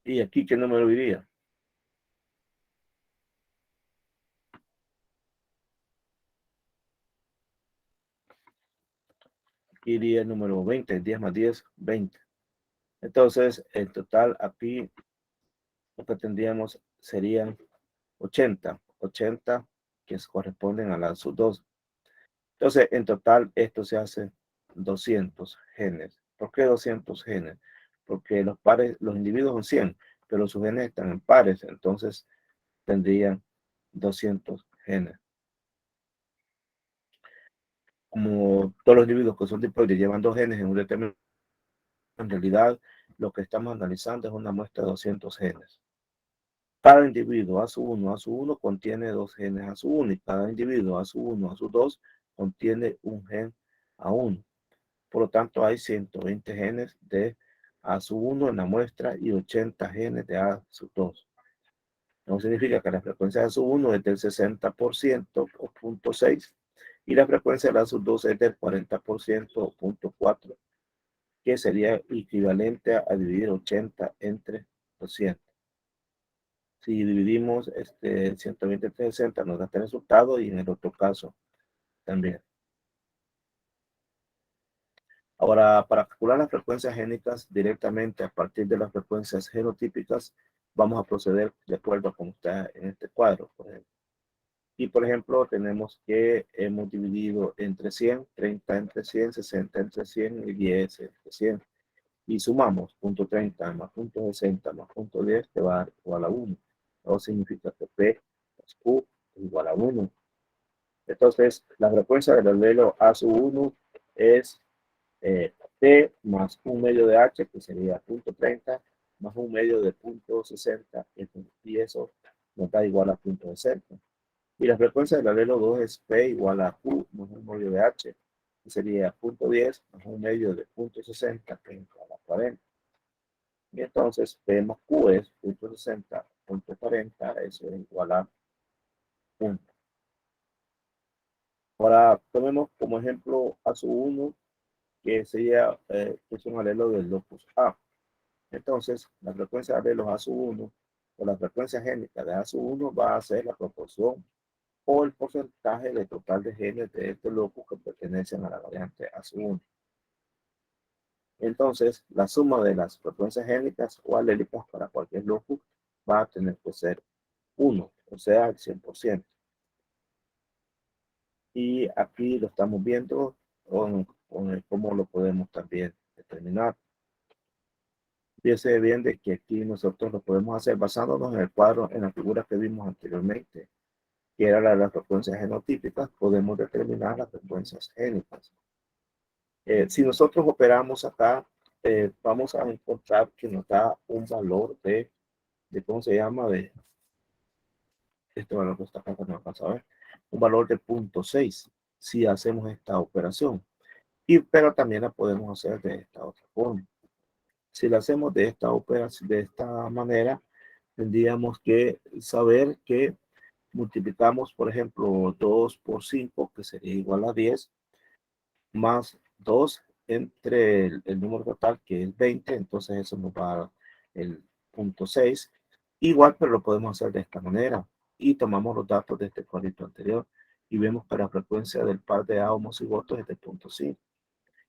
Speaker 1: ¿Y aquí qué número iría? Aquí iría el número 20. 10 más 10, 20. Entonces, en total, aquí lo que tendríamos serían 80. 80 que corresponden a las sus dos. Entonces, en total, esto se hace 200 genes. ¿Por qué 200 genes? Porque los pares, los individuos son 100, pero sus genes están en pares, entonces tendrían 200 genes. Como todos los individuos que son diploides llevan dos genes en un determinado, en realidad lo que estamos analizando es una muestra de 200 genes. Cada individuo A1 contiene dos genes A1 y cada individuo A1 A2 contiene un gen A1. Por lo tanto, hay 120 genes de A1 en la muestra y 80 genes de A2. No significa que la frecuencia de A1 es del 60% o 0.6 y la frecuencia de A2 es del 40% o 0.4, que sería equivalente a dividir 80 entre 200. Si dividimos 120 entre 60 nos da este resultado y en el otro caso también. Ahora, para calcular las frecuencias génicas directamente a partir de las frecuencias genotípicas, vamos a proceder de acuerdo a cómo está en este cuadro, por ejemplo. Y, por ejemplo, tenemos que hemos dividido entre 100, 30 entre 100, 60 entre 100 y 10 entre 100. Y sumamos punto 30 más punto 60 más punto 10 te va a dar igual a 1. Eso significa que P más Q es igual a 1. Entonces, la frecuencia del alelo A sub 1 es T más un medio de H, que sería punto 30, más un medio de punto 60, y eso nos da igual a punto 60. Y la frecuencia del alelo 2 es P igual a Q más un medio de H, que sería punto 10 más un medio de punto 60, que es igual a 40. Y entonces P más Q es punto 60, punto 40, eso es igual a 1. Ahora tomemos como ejemplo A sub 1, que sería es un alelo del locus A. Entonces, la frecuencia de alelos A sub 1 o la frecuencia génica de A sub 1 va a ser la proporción o el porcentaje de total de genes de este locus que pertenecen a la variante A sub 1. Entonces, la suma de las frecuencias génicas o alélicas para cualquier locus va a tener que ser 1, o sea, el 100%. Y aquí lo estamos viendo con cómo lo podemos también determinar. Fíjese bien de que aquí nosotros lo podemos hacer basándonos en el cuadro, en la figura que vimos anteriormente, que era la de las frecuencias genotípicas, podemos determinar las frecuencias génicas. Si nosotros operamos acá, vamos a encontrar que nos da un valor de ¿cómo se llama? De este valor que está acá, que no alcanza a ver, un valor de 0.6 si hacemos esta operación. Pero también la podemos hacer de esta otra forma. Si la hacemos de esta operación, de esta manera, tendríamos que saber que multiplicamos, por ejemplo, 2 por 5, que sería igual a 10, más 2 entre el número total, que es 20, entonces eso nos va a dar el 0.6. Igual, pero lo podemos hacer de esta manera. Y tomamos los datos de este cuadrito anterior y vemos que la frecuencia del par de A homocigotos es de 0.5.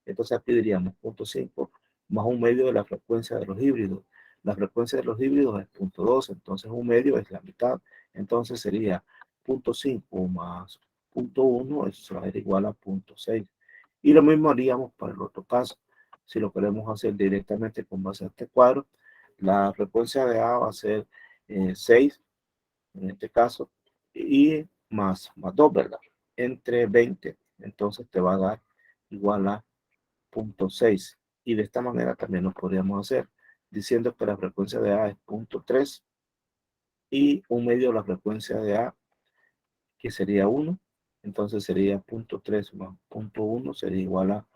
Speaker 1: Entonces aquí diríamos 0.5 más un medio de la frecuencia de los híbridos. La frecuencia de los híbridos es 0.2, entonces un medio es la mitad. Entonces sería 0.5 más 0.1, eso va a ser igual a 0.6. Y lo mismo haríamos para el otro caso. Si lo queremos hacer directamente con base a este cuadro, la frecuencia de A va a ser 6, en este caso, y más 2, ¿verdad? Entre 20, entonces te va a dar igual a 0.6. Y de esta manera también lo podríamos hacer, diciendo que la frecuencia de A es 0.3 y un medio de la frecuencia de A, que sería 1. Entonces sería 0.3 más 0.1 sería igual a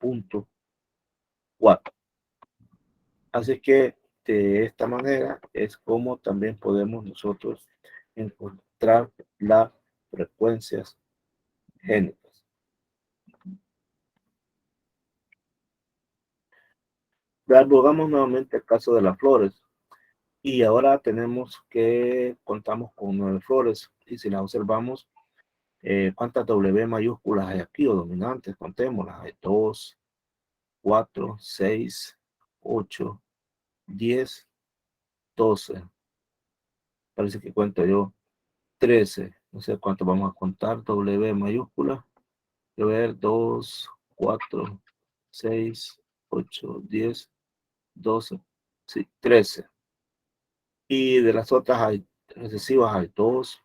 Speaker 1: 0.4. Así que de esta manera es como también podemos nosotros encontrar las frecuencias génicas. Volvamos nuevamente al caso de las flores. Y ahora contamos con 9 flores. Y si las observamos, ¿cuántas W mayúsculas hay aquí o dominantes? Contémoslas. Hay 2, 4, 6, 8, 10, 12. Parece que cuento yo 13. No sé cuánto vamos a contar. W mayúscula. A ver, 2, 4, 6, 8, 10, 12. Sí, 13. Y de las otras hay recesivas, hay 2,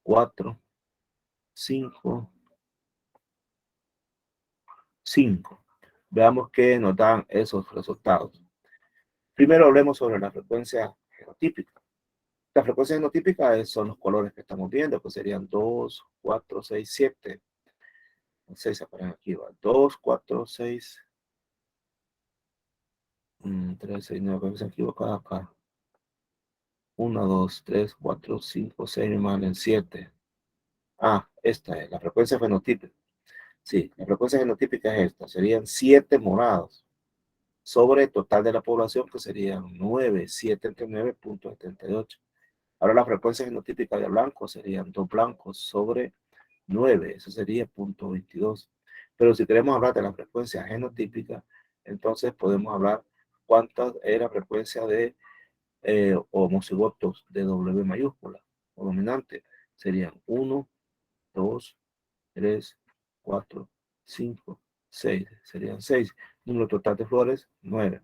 Speaker 1: 4, 5, 5. Veamos qué nos dan esos resultados. Primero hablemos sobre la frecuencia genotípica. La frecuencia genotípica son los colores que estamos viendo, que serían 2, 4, 6, 7. 6 aparecen aquí, va. 2, 4, 6, 3, 6, 9, se han equivocado acá. 1, 2, 3, 4, 5, 6, más en 7. Ah, esta es la frecuencia fenotípica. Sí, la frecuencia genotípica es esta. Serían 7 morados sobre el total de la población, que serían 9, 7 entre 9,78. Ahora la frecuencia genotípica de blanco serían 2 blancos sobre 9. Eso sería 0,22. Pero si queremos hablar de la frecuencia genotípica, entonces podemos hablar cuánta es la frecuencia de homocigotos de W mayúscula o dominante. Serían 1, 2, 3, 4, 5, 6. Serían 6. Número total de flores, 9.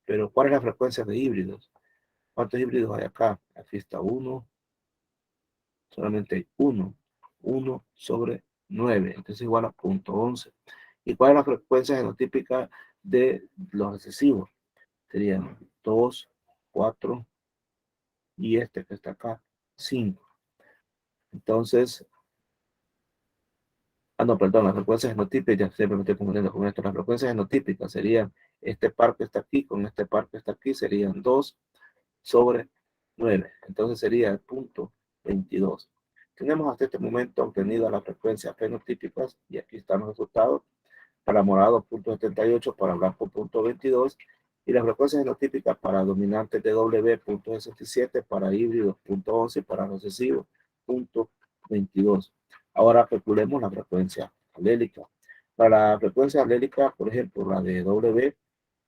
Speaker 1: Pero ¿cuál es la frecuencia de híbridos? ¿Cuántos híbridos hay acá? Aquí está 1, solamente hay 1. 1 sobre 9. Entonces igual a 0,11. ¿Y cuál es la frecuencia genotípica de los recesivos? Serían 2, 4, y este que está acá, 5. Entonces, no, perdón, las frecuencias genotípicas, ya siempre me estoy confundiendo con esto. Las frecuencias genotípicas serían este par que está aquí con este par que está aquí, serían 2 sobre 9. Entonces sería el 0,22. Tenemos hasta este momento obtenido las frecuencias fenotípicas y aquí están los resultados. Para morado 0,78, para blanco 0,22 y las frecuencias genotípicas para dominantes de W 0,67, para híbridos 0,11 y para recesivos 0,22. Ahora calculemos la frecuencia alélica. Para la frecuencia alélica, por ejemplo, la de W,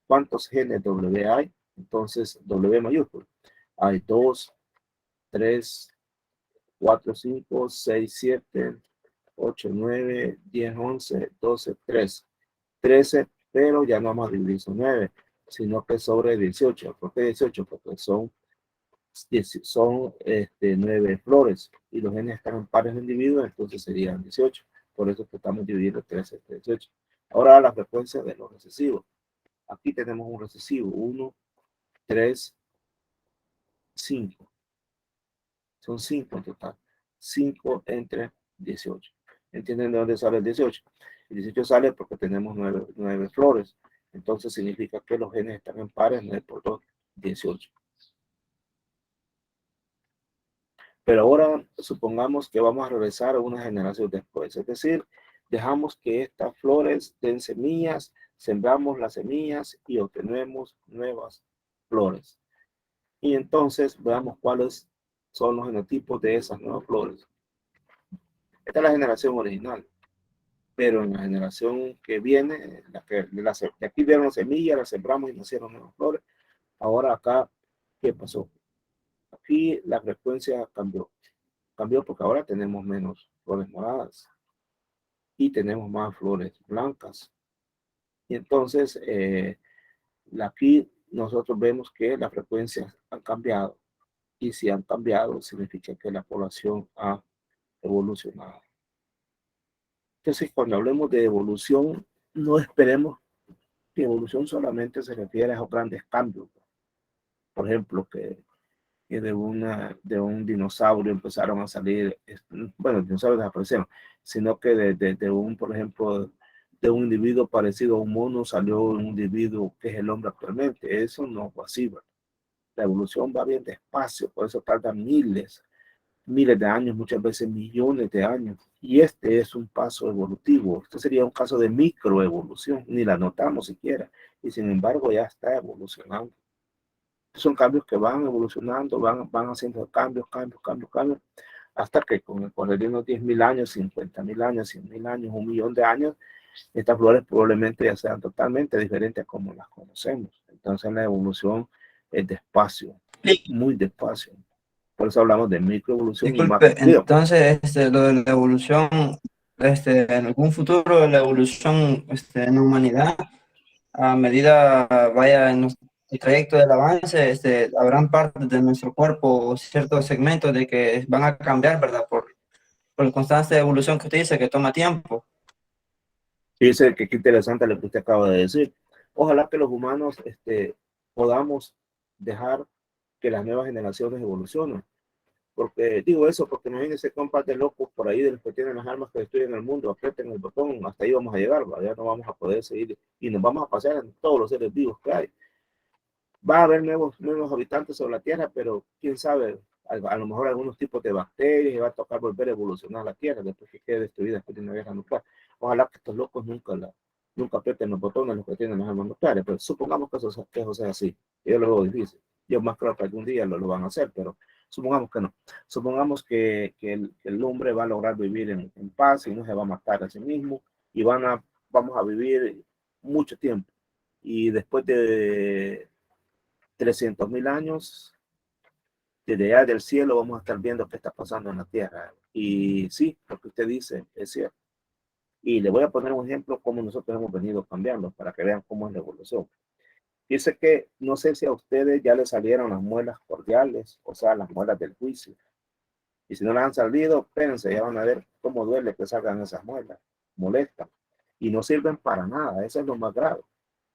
Speaker 1: ¿cuántos genes W hay? Entonces, W mayúscula. Hay 2, 3, 4, 5, 6, 7, 8, 9, 10, 11, 12, 13. 13, pero ya no vamos a dividir son 9, sino que sobre 18. ¿Por qué 18? Porque son 9 flores y los genes están en pares de individuos, entonces serían 18. Por eso que estamos dividiendo 13 entre 18. Ahora la frecuencia de los recesivos. Aquí tenemos un recesivo, 1, 3, 5. Son 5 en total. 5 entre 18. ¿Entienden de dónde sale el 18? El 18 sale porque tenemos 9 flores. Entonces significa que los genes están en pares, 9 por 2, 18. Pero ahora supongamos que vamos a regresar a una generación después. Es decir, dejamos que estas flores den semillas, sembramos las semillas y obtenemos nuevas flores. Y entonces veamos cuáles son los genotipos de esas nuevas flores. Esta es la generación original. Pero en la generación que viene, de aquí vieron semillas, las sembramos y nacieron nuevas flores. Ahora acá, ¿qué pasó? Aquí la frecuencia cambió. Cambió porque ahora tenemos menos flores moradas y tenemos más flores blancas. Y entonces, aquí nosotros vemos que las frecuencias han cambiado. Y si han cambiado, significa que la población ha evolucionado. Entonces, cuando hablemos de evolución, no esperemos que evolución solamente se refiere a esos grandes cambios. Por ejemplo, que de un dinosaurio empezaron a salir, bueno, dinosaurios desaparecieron, sino que de un, por ejemplo, de un individuo parecido a un mono salió un individuo que es el hombre actualmente. Eso no fue así, ¿verdad? La evolución va bien despacio, por eso tarda miles miles de años, muchas veces millones de años. Y este es un paso evolutivo. Este sería un caso de microevolución, ni la notamos siquiera. Y sin embargo ya está evolucionando. Son cambios que van evolucionando, van haciendo cambios, hasta que con el correr de unos 10.000 años, 50.000 años, 100.000 años, 1.000.000 de años, estas flores probablemente ya sean totalmente diferentes a como las conocemos. Entonces la evolución es despacio, muy despacio. Por eso hablamos de microevolución y macro.
Speaker 2: Disculpe, entonces, lo de la evolución, en algún futuro, la evolución, en la humanidad, a medida vaya en el trayecto del avance, habrán partes de nuestro cuerpo o ciertos segmentos de que van a cambiar, ¿verdad? Por la constante evolución que usted dice que toma tiempo.
Speaker 1: Dice que qué interesante lo que usted acaba de decir. Ojalá que los humanos podamos dejar que las nuevas generaciones evolucionen. Porque digo eso, porque imagínense que un par de locos por ahí de los que tienen las armas que destruyen el mundo, aprieten el botón, hasta ahí vamos a llegar, ya no vamos a poder seguir y nos vamos a pasear en todos los seres vivos que hay. Va a haber nuevos habitantes sobre la Tierra, pero quién sabe, a lo mejor algunos tipos de bacterias y va a tocar volver a evolucionar la Tierra después que quede destruida después de una guerra nuclear. Ojalá que estos locos nunca aprieten los botones los que tienen las armas nucleares, pero supongamos que eso sea así. Yo lo veo difícil. Yo más creo que algún día lo van a hacer, pero supongamos que no. Supongamos que el hombre va a lograr vivir en paz y no se va a matar a sí mismo y vamos a vivir mucho tiempo. Y después de 300.000 años, desde allá del cielo vamos a estar viendo qué está pasando en la tierra. Y sí, lo que usted dice es cierto. Y le voy a poner un ejemplo cómo nosotros hemos venido cambiando para que vean cómo es la evolución. Dice que no sé si a ustedes ya les salieron las muelas cordiales, o sea, las muelas del juicio. Y si no las han salido, espérense, ya van a ver cómo duele que salgan esas muelas. Molestan. Y no sirven para nada, eso es lo más grave.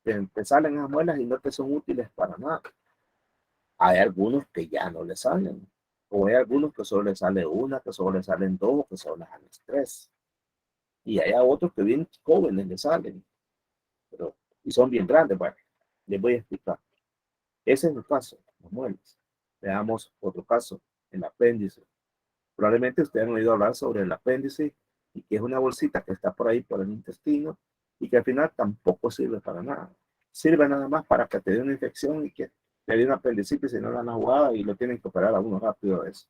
Speaker 1: Te salen esas muelas y no te son útiles para nada. Hay algunos que ya no le salen. O hay algunos que solo le sale una, que solo le salen dos, que solo le salen tres. Y hay otros que bien jóvenes le salen. Pero, y son bien grandes. Bueno, les voy a explicar. Ese es el caso, las muelas. Veamos otro caso, el apéndice. Probablemente ustedes han oído hablar sobre el apéndice y que es una bolsita que está por ahí por el intestino y que al final tampoco sirve para nada. Sirve nada más para que te dé una infección y que te dé una apendicitis y no la han jugada y lo tienen que operar a uno rápido de eso.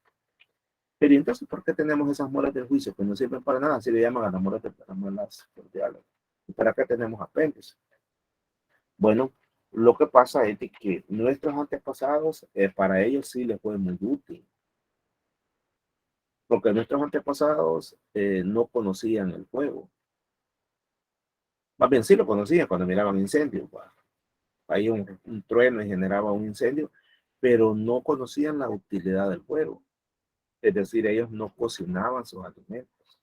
Speaker 1: Pero entonces, ¿por qué tenemos esas muelas del juicio que no sirven para nada? Así le llaman a las muelas cordiales. ¿Y para qué tenemos apéndice? Bueno, lo que pasa es que nuestros antepasados, para ellos sí les fue muy útil. Porque nuestros antepasados no conocían el fuego. Más bien sí lo conocían cuando miraban incendios. Ahí un trueno y generaba un incendio, pero no conocían la utilidad del fuego. Es decir, ellos no cocinaban sus alimentos.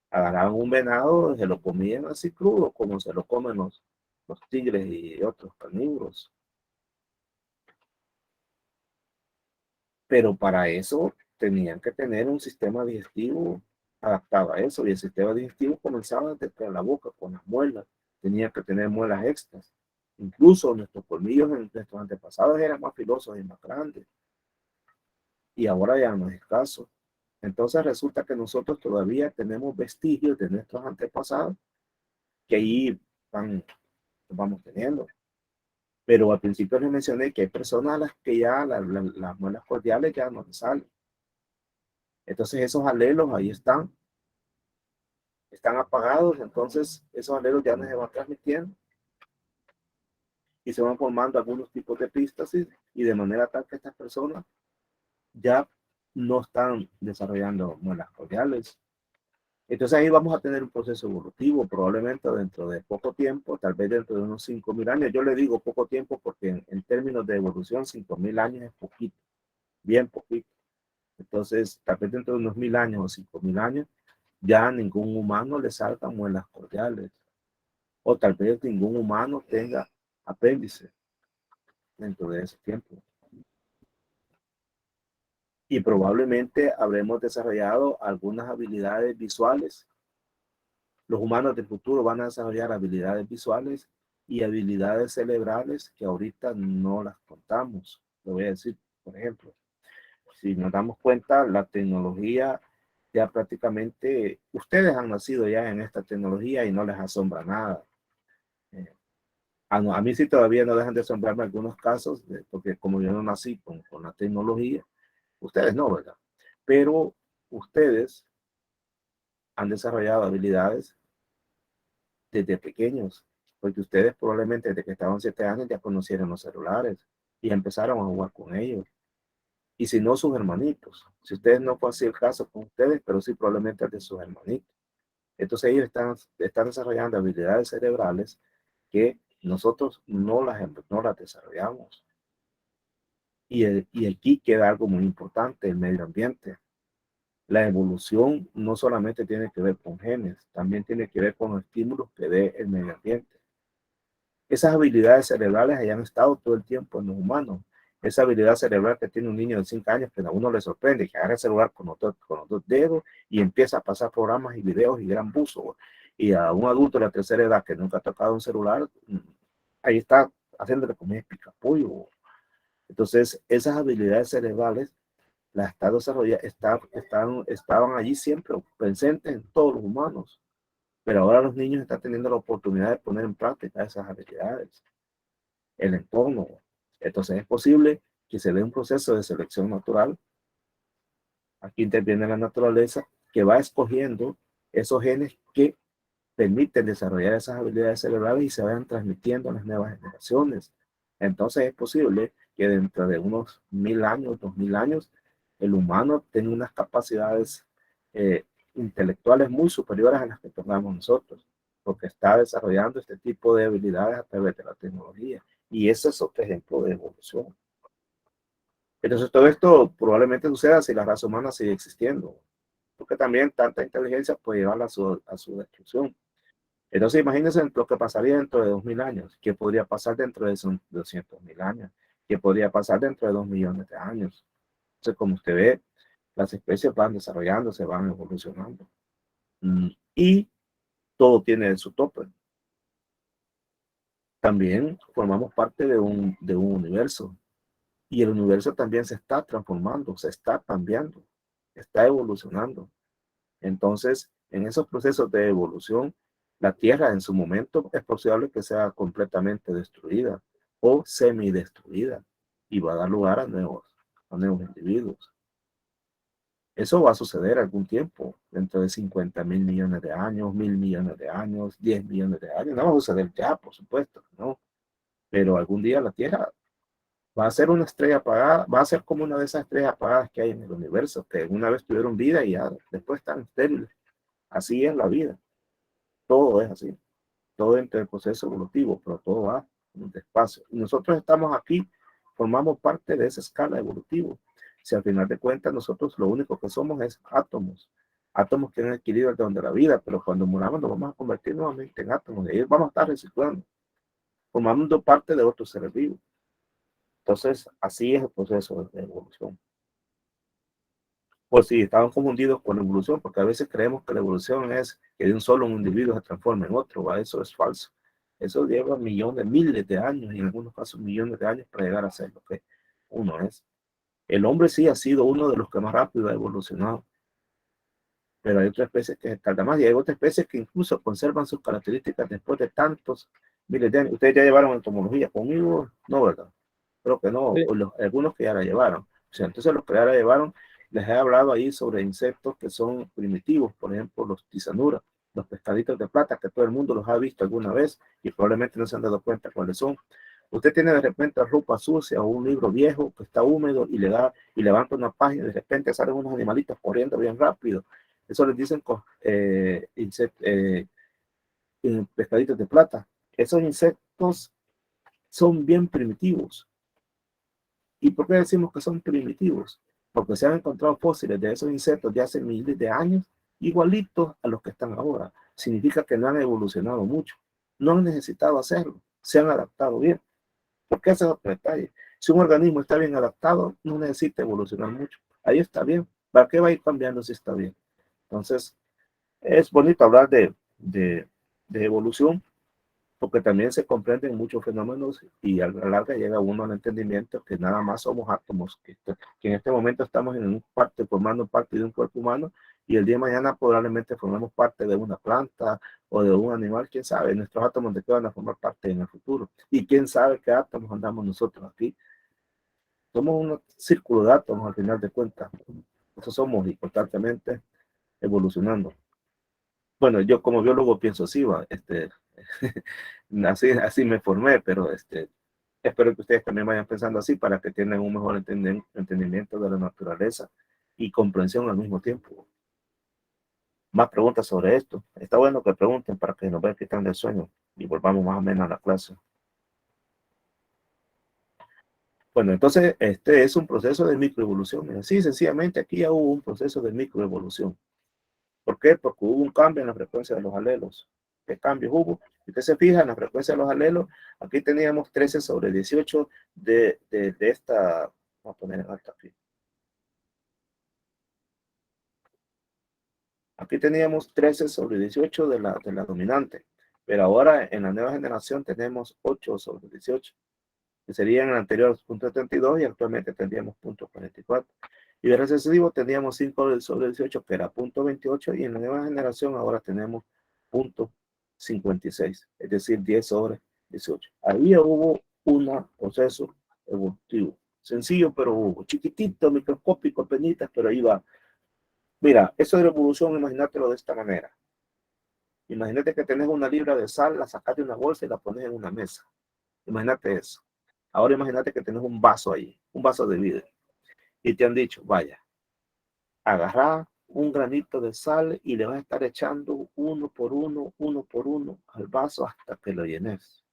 Speaker 1: Agarraban un venado, se lo comían así crudo, como se lo comen los tigres y otros carnívoros. Pero para eso tenían que tener un sistema digestivo adaptado a eso, y el sistema digestivo comenzaba desde la boca, con las muelas. Tenían que tener muelas extras. Incluso nuestros colmillos en nuestros antepasados eran más filosos y más grandes, y ahora ya no es el caso. Entonces resulta que nosotros todavía tenemos vestigios de nuestros antepasados que ahí vamos teniendo. Pero al principio les mencioné que hay personas a las que ya las muelas cordiales ya no les salen. Entonces esos alelos ahí están apagados, entonces esos alelos ya no se van transmitiendo y se van formando algunos tipos de epístasis y de manera tal que estas personas ya no están desarrollando muelas cordiales. Entonces ahí vamos a tener un proceso evolutivo, probablemente dentro de poco tiempo, tal vez dentro de unos 5.000 años. Yo le digo poco tiempo porque en términos de evolución 5.000 años es poquito, bien poquito. Entonces tal vez dentro de unos 1.000 años o 5.000 años ya a ningún humano le salgan muelas cordiales. O tal vez ningún humano tenga apéndice dentro de ese tiempo. Y probablemente habremos desarrollado algunas habilidades visuales. Los humanos del futuro van a desarrollar habilidades visuales y habilidades cerebrales que ahorita no las contamos. Lo voy a decir, por ejemplo, si nos damos cuenta, la tecnología ya prácticamente, ustedes han nacido ya en esta tecnología y no les asombra nada. A mí sí todavía no dejan de asombrarme algunos casos, porque como yo no nací con la tecnología, ustedes no, ¿verdad? Pero ustedes han desarrollado habilidades desde pequeños, porque ustedes probablemente desde que estaban 7 años ya conocieron los celulares y empezaron a jugar con ellos. Y si no, sus hermanitos. Si ustedes no fue así el caso con ustedes, pero sí probablemente el de sus hermanitos. Entonces ellos están desarrollando habilidades cerebrales que nosotros no las desarrollamos. Y aquí queda algo muy importante, el medio ambiente. La evolución no solamente tiene que ver con genes, también tiene que ver con los estímulos que dé el medio ambiente. Esas habilidades cerebrales hayan estado todo el tiempo en los humanos. Esa habilidad cerebral que tiene un niño de 5 años, que a uno le sorprende, que agarra el celular con los dos dedos y empieza a pasar programas y videos y gran buzo. Y a un adulto de la tercera edad que nunca ha tocado un celular, ahí está haciéndole comer picapollo. Entonces, esas habilidades cerebrales las está desarrollando, estaban allí siempre presentes en todos los humanos. Pero ahora los niños están teniendo la oportunidad de poner en práctica esas habilidades, el entorno. Entonces es posible que se dé un proceso de selección natural. Aquí interviene la naturaleza que va escogiendo esos genes que permiten desarrollar esas habilidades cerebrales y se vayan transmitiendo a las nuevas generaciones. Entonces es posible que dentro de unos 1000 años, 2000 años, el humano tenga unas capacidades intelectuales muy superiores a las que tengamos nosotros, porque está desarrollando este tipo de habilidades a través de la tecnología. Y ese es otro ejemplo de evolución. Entonces todo esto probablemente suceda si la raza humana sigue existiendo, porque también tanta inteligencia puede llevarla a su destrucción. Entonces imagínense lo que pasaría dentro de 2000 años, qué podría pasar dentro de 200.000 años, qué podría pasar dentro de 2 millones de años. Entonces, como usted ve, las especies van desarrollando, se van evolucionando. Y todo tiene su tope. También formamos parte de un universo. Y el universo también se está transformando, se está cambiando, está evolucionando. Entonces, en esos procesos de evolución, la Tierra en su momento es posible que sea completamente destruida o semidestruida y va a dar lugar a nuevos individuos. Eso va a suceder algún tiempo, dentro de 50.000 millones de años, 1.000 millones de años, 10 millones de años. No va a suceder ya, por supuesto, ¿no? Pero algún día la Tierra va a ser una estrella apagada, va a ser como una de esas estrellas apagadas que hay en el universo, que una vez tuvieron vida y ya después están estériles. Así es la vida. Todo es así. Todo dentro del proceso evolutivo, pero todo va despacio. Y nosotros estamos aquí, formamos parte de esa escala evolutiva. Si al final de cuentas nosotros lo único que somos es átomos. Átomos que han adquirido el don de la vida, pero cuando muramos nos vamos a convertir nuevamente en átomos. Y ahí vamos a estar reciclando, formando parte de otros seres vivos. Entonces, así es el proceso de evolución. Pues sí, estaban confundidos con la evolución, porque a veces creemos que la evolución es que de un solo individuo se transforme en otro. ¿Va? Eso es falso. Eso lleva millones, miles de años, y en algunos casos millones de años para llegar a ser lo que uno es. El hombre sí ha sido uno de los que más rápido ha evolucionado, pero hay otras especies que tardan más, y hay otras especies que incluso conservan sus características después de tantos miles de años. Ustedes ya llevaron entomología conmigo, no, ¿verdad? Creo que no,
Speaker 3: Sí.
Speaker 1: algunos que ya la llevaron. O sea, entonces los que ya la llevaron, les he hablado ahí sobre insectos que son primitivos, por ejemplo, los tisanuras, los pescaditos de plata, que todo el mundo los ha visto alguna vez y probablemente no se han dado cuenta cuáles son. Usted tiene de repente ropa sucia o un libro viejo que está húmedo y levanta una página y de repente salen unos animalitos corriendo bien rápido. Eso les dicen pescaditos de plata. Esos insectos son bien primitivos. ¿Y por qué decimos que son primitivos? Porque se han encontrado fósiles de esos insectos de hace miles de años, igualitos a los que están ahora. Significa que no han evolucionado mucho. No han necesitado hacerlo. Se han adaptado bien. Porque ese es otro detalle. Si un organismo está bien adaptado, no necesita evolucionar mucho. Ahí está bien. ¿Para qué va a ir cambiando si está bien? Entonces, es bonito hablar de evolución, porque también se comprenden muchos fenómenos y a la larga llega uno al entendimiento que nada más somos átomos que que en este momento estamos formando parte de un cuerpo humano, y el día de mañana probablemente formemos parte de una planta o de un animal, quién sabe, nuestros átomos de qué van a formar parte en el futuro, y quién sabe qué átomos andamos nosotros aquí. Somos un círculo de átomos al final de cuentas. Eso somos, y constantemente evolucionando. Bueno, yo como biólogo pienso así, va, así me formé, pero espero que ustedes también vayan pensando así para que tengan un mejor entendimiento de la naturaleza y comprensión al mismo tiempo. Más preguntas sobre esto. Está bueno que pregunten para que nos vean que están del sueño y volvamos más o menos a la clase. Bueno, entonces este es un proceso de microevolución. Sí, sencillamente aquí ya hubo un proceso de microevolución. ¿Por qué? Porque hubo un cambio en la frecuencia de los alelos. ¿Qué cambios hubo? Si usted se fija en la frecuencia de los alelos, aquí teníamos 13/18 de esta, vamos a poner en alta aquí. Aquí teníamos 13/18 de la dominante, pero ahora en la nueva generación tenemos 8/18, que sería en el anterior 0.72 y actualmente tendríamos 0.44. Y de recesivo teníamos 5/18, que era 0.28, y en la nueva generación ahora tenemos 0.56, es decir, 10/18. Ahí hubo un proceso evolutivo, sencillo, pero hubo, chiquitito, microscópico, penitas, pero ahí va. Mira, eso de la evolución, imagínatelo de esta manera. Imagínate que tenés una libra de sal, la sacas de una bolsa y la pones en una mesa. Imagínate eso. Ahora imagínate que tenés un vaso ahí, un vaso de vidrio. Y te han dicho, vaya, agarrá un granito de sal y le vas a estar echando uno por uno al vaso hasta que lo llenes.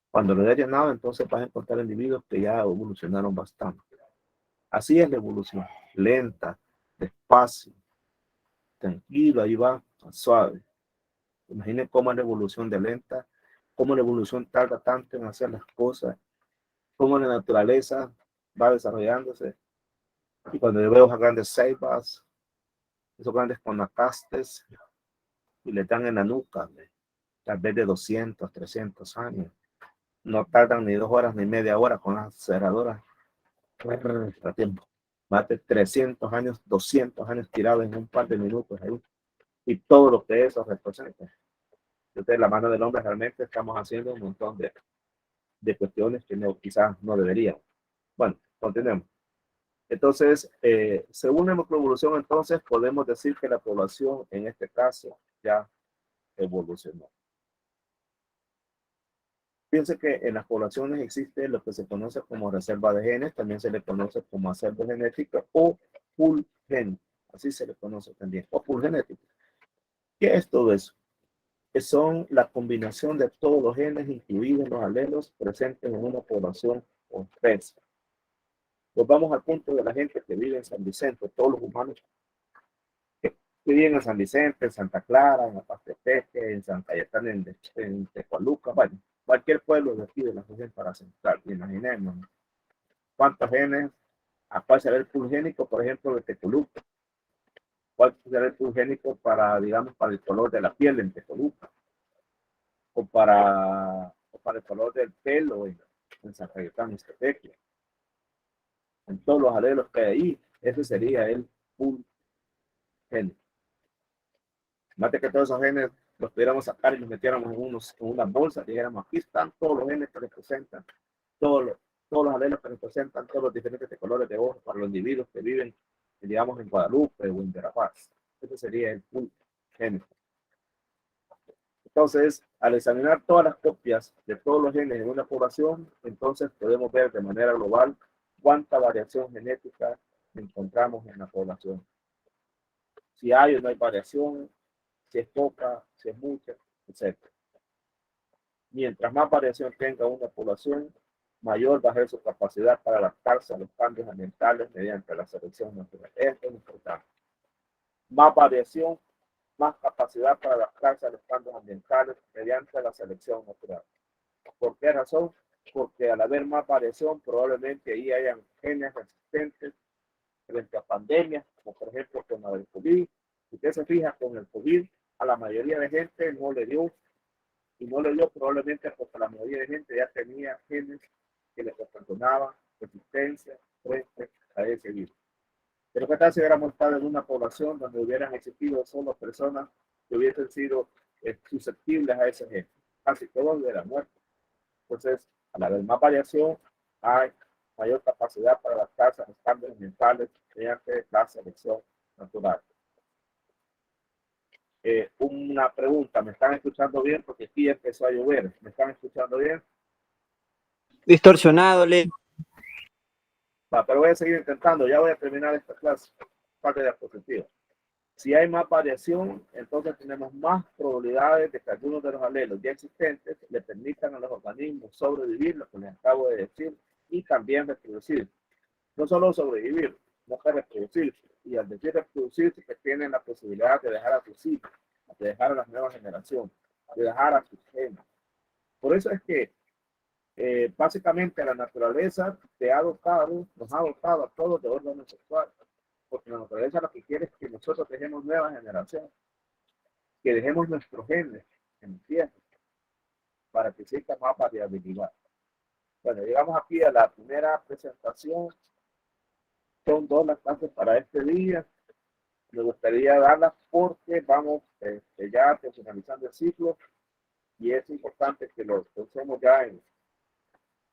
Speaker 1: Cuando lo hayas llenado, entonces vas a encontrar individuos que ya evolucionaron bastante. Así es la evolución, lenta, despacio, tranquilo, ahí va, suave. Imaginen cómo es la evolución de lenta, cómo la evolución tarda tanto en hacer las cosas, cómo la naturaleza va desarrollándose. Y cuando yo veo a grandes ceibas, esos grandes conacastes, y le dan en la nuca, tal vez de 200, 300 años. No tardan ni 2 horas ni media hora con las aceleradoras. A tiempo. Más de 300 años, 200 años tirados en un par de minutos ahí. Y todo lo que eso representa. Entonces, la mano del hombre realmente estamos haciendo un montón de cuestiones que no, quizás no deberíamos. Bueno, continuemos. Entonces, según la macroevolución, entonces podemos decir que la población en este caso ya evolucionó. Fíjense que en las poblaciones existe lo que se conoce como reserva de genes, también se le conoce como acervo genético o pool gen, así se le conoce también, o pool genético. ¿Qué es todo eso? Que son la combinación de todos los genes incluidos en los alelos presentes en una población o especie. Pues vamos al punto de la gente que vive en San Vicente, todos los humanos que viven en San Vicente, en Santa Clara, en La Paz de Teque, en San Cayetano, en Tecualuca, bueno, cualquier pueblo de aquí de la región para central. Imaginemos cuántos genes, a cuál será el pool génico, por ejemplo, de Tecualuca, cuál será el pool génico para, digamos, para el color de la piel en Tecualuca, o para el color del pelo en San Cayetano, en Teque. En todos los alelos que hay ahí, ese sería el pool génico. Más de que todos esos genes los pudiéramos sacar y los metiéramos en unas bolsas, dijéramos, aquí están todos los genes que representan, todos los alelos que representan todos los diferentes colores de ojos para los individuos que viven, digamos, en Guadalupe o en Verapaz. Ese sería el pool génico. Entonces, al examinar todas las copias de todos los genes en una población, entonces podemos ver de manera global cuánta variación genética encontramos en la población. Si hay o no hay variación, si es poca, si es mucha, etc. Mientras más variación tenga una población, mayor va a ser su capacidad para adaptarse a los cambios ambientales mediante la selección natural. Esto es importante. Más variación, más capacidad para adaptarse a los cambios ambientales mediante la selección natural. ¿Por qué razón? Porque al haber más variación, probablemente ahí hayan genes resistentes frente a pandemias, como por ejemplo con la del COVID. Si usted se fija con el COVID, a la mayoría de gente no le dio, y no le dio probablemente porque la mayoría de gente ya tenía genes que le proporcionaban resistencia frente ese virus. Pero ¿qué tal si hubiéramos estado en una población donde hubieran existido solo personas que hubiesen sido susceptibles a ese gen? Casi todos hubieran muerto. Entonces, al haber más variación, hay mayor capacidad para adaptarse a los cambios ambientales mediante la selección natural. Una pregunta, ¿me están escuchando bien? Porque aquí empezó a llover. ¿Me están escuchando bien?
Speaker 2: Distorsionado, Leo.
Speaker 1: Va, pero voy a seguir intentando. Ya voy a terminar esta clase. Parte de diapositiva. Si hay más variación, entonces tenemos más probabilidades de que algunos de los alelos ya existentes le permitan a los organismos sobrevivir, lo que les acabo de decir, y también reproducir. No solo sobrevivir, no que reproducirse. Y al decir reproducirse, que tienen la posibilidad de dejar a sus hijos, de dejar a las nuevas generaciones, de dejar a sus genes. Por eso es que básicamente la naturaleza nos ha adoptado a todos de orden sexual. Porque la naturaleza lo que quiere es que nosotros dejemos nuevas generaciones, que dejemos nuestros genes en tierra para que exista más variabilidad. Bueno, llegamos aquí a la primera presentación. Son 2 las clases para este día. Me gustaría darlas porque vamos ya finalizando el ciclo y es importante que lo usemos ya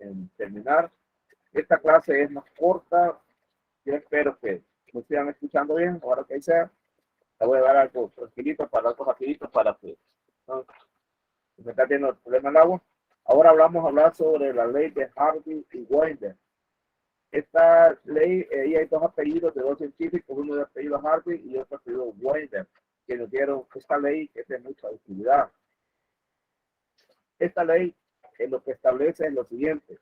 Speaker 1: en terminar. Esta clase es más corta. Yo espero que me sigan escuchando bien. Ahora que sea, le voy a dar algo tranquilito para algo rapidito para que no me está teniendo el problema el agua. Ahora vamos a hablar sobre la ley de Harvey y Weinberg. Esta ley, hay 2 apellidos de 2 científicos, uno de apellido Harvey y otro apellido Weinberg, que nos dieron esta ley que es de mucha utilidad. Esta ley lo que establece es lo siguiente,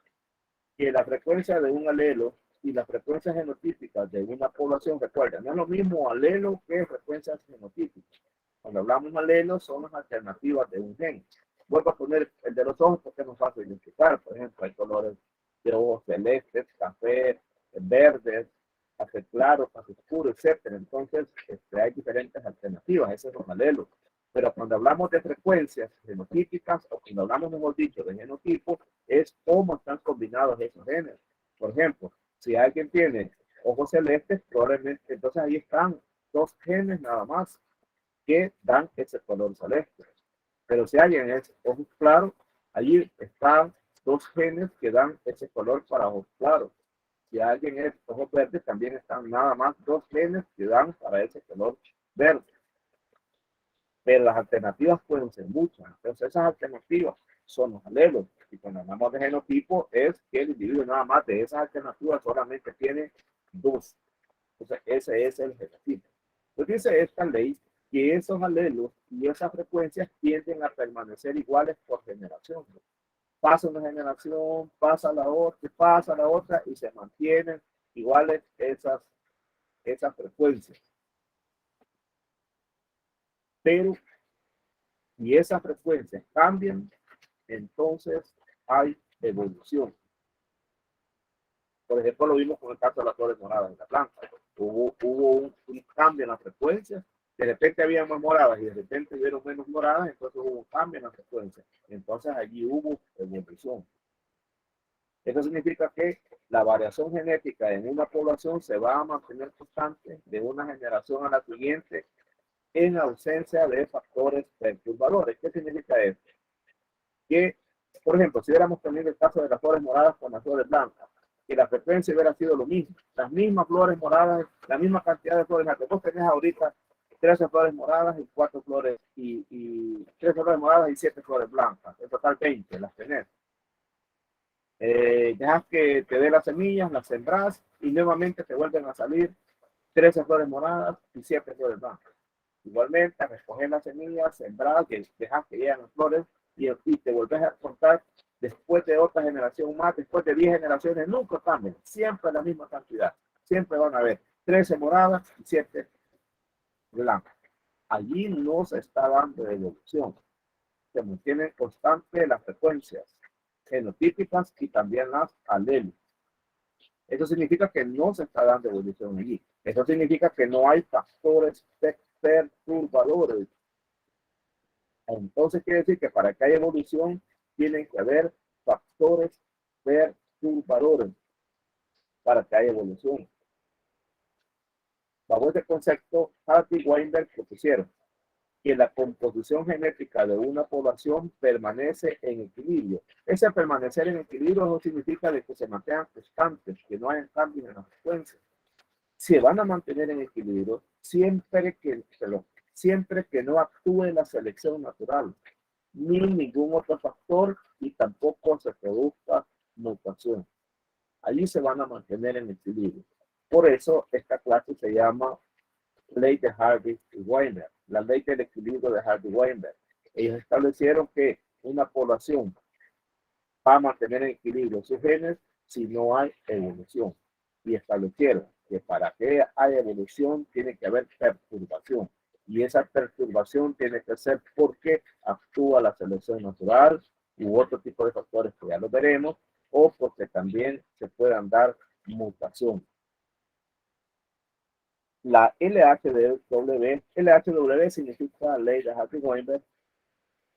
Speaker 1: que la frecuencia de un alelo y las frecuencias genotípicas de una población, recuerden, no es lo mismo alelo que frecuencias genotípicas. Cuando hablamos de alelos, son las alternativas de un gen. Vuelvo a poner el de los ojos porque es más fácil identificar. Por ejemplo, hay colores de ojos celestes, café, verdes, café claro, café oscuro, etc. Entonces, hay diferentes alternativas. Esos son los alelos. Pero cuando hablamos de frecuencias genotípicas, o cuando hablamos, mejor dicho, de genotipo, es cómo están combinados esos genes. Por ejemplo, si alguien tiene ojos celestes, probablemente, entonces ahí están 2 genes nada más que dan ese color celeste. Pero si alguien es ojos claros, allí están 2 genes que dan ese color para ojos claros. Si alguien es ojos verdes, también están nada más 2 genes que dan para ese color verde. Pero las alternativas pueden ser muchas. Entonces esas alternativas son los alelos. Y cuando hablamos de genotipo es que el individuo nada más de esas alternativas solamente tiene 2. Entonces ese es el genotipo. Entonces dice esta ley que esos alelos y esas frecuencias tienden a permanecer iguales por generación. Pasa una generación, pasa la otra y se mantienen iguales esas frecuencias. Pero si esas frecuencias cambian, entonces hay evolución. Por ejemplo, lo vimos con el caso de las flores moradas en la planta. Hubo un cambio en la frecuencia. De repente había más moradas y de repente hubieron menos moradas, entonces hubo un cambio en la frecuencia. Entonces allí hubo evolución. Eso significa que la variación genética en una población se va a mantener constante de una generación a la siguiente en ausencia de factores perturbadores. ¿Qué significa esto? Que, por ejemplo, si hubiéramos tenido el caso de las flores moradas con las flores blancas, que la frecuencia hubiera sido lo mismo, las mismas flores moradas, la misma cantidad de flores blancas. Vos tenés ahorita 13 flores moradas y 4 flores y 13 flores moradas y 7 flores blancas. En total 20 las tenés. Dejas que te dé las semillas, las sembrás y nuevamente te vuelven a salir 13 flores moradas y 7 flores blancas. Igualmente, recoger las semillas, sembrar, que dejas que lleguen las flores y te volvés a contar después de otra generación más, después de 10 generaciones, nunca cambian, siempre la misma cantidad. Siempre van a haber 13 moradas y 7 blancas. Allí no se está dando evolución. Se mantienen constantes las frecuencias genotípicas y también las alelos. Eso significa que no se está dando evolución allí. Eso significa que no hay factores perturbadores. Entonces quiere decir que para que haya evolución tienen que haber factores perturbadores para que haya evolución. bajo este concepto, Hardy y Weinberg propusieron que la composición genética de una población permanece en equilibrio. Ese permanecer en equilibrio no significa de que se mantengan constantes, que no haya cambios en la frecuencia. Se van a mantener en equilibrio siempre que no actúe la selección natural, ni ningún otro factor y tampoco se produzca mutación. Allí se van a mantener en equilibrio. Por eso esta clase se llama ley de Hardy y Weinberg, la ley del equilibrio de Hardy y Weinberg. Ellos establecieron que una población va a mantener en equilibrio sus genes si no hay evolución. Y establecieron que para que haya evolución tiene que haber perturbación. Y esa perturbación tiene que ser porque actúa la selección natural u otro tipo de factores que ya lo veremos, o porque también se puedan dar mutaciones. La LHW significa ley de Hardy-Weinberg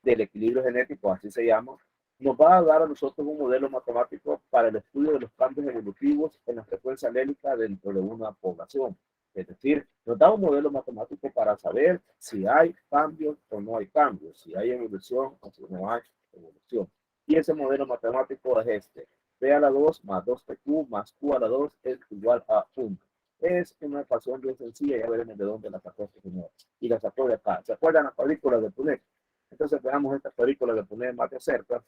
Speaker 1: del equilibrio genético, así se llama, nos va a dar a nosotros un modelo matemático para el estudio de los cambios evolutivos en la frecuencia alélica dentro de una población. Es decir, nos da un modelo matemático para saber si hay cambios o no hay cambios, si hay evolución o si no hay evolución. Y ese modelo matemático es este. P a la 2 más 2PQ más Q a la 2 es igual a 1. Es una ecuación bien sencilla, ya veremos de dónde la sacó este señor. Y la sacó de acá. ¿Se acuerdan la cuadrícula de Punnett? Entonces veamos esta cuadrícula de Punnett más de cerca.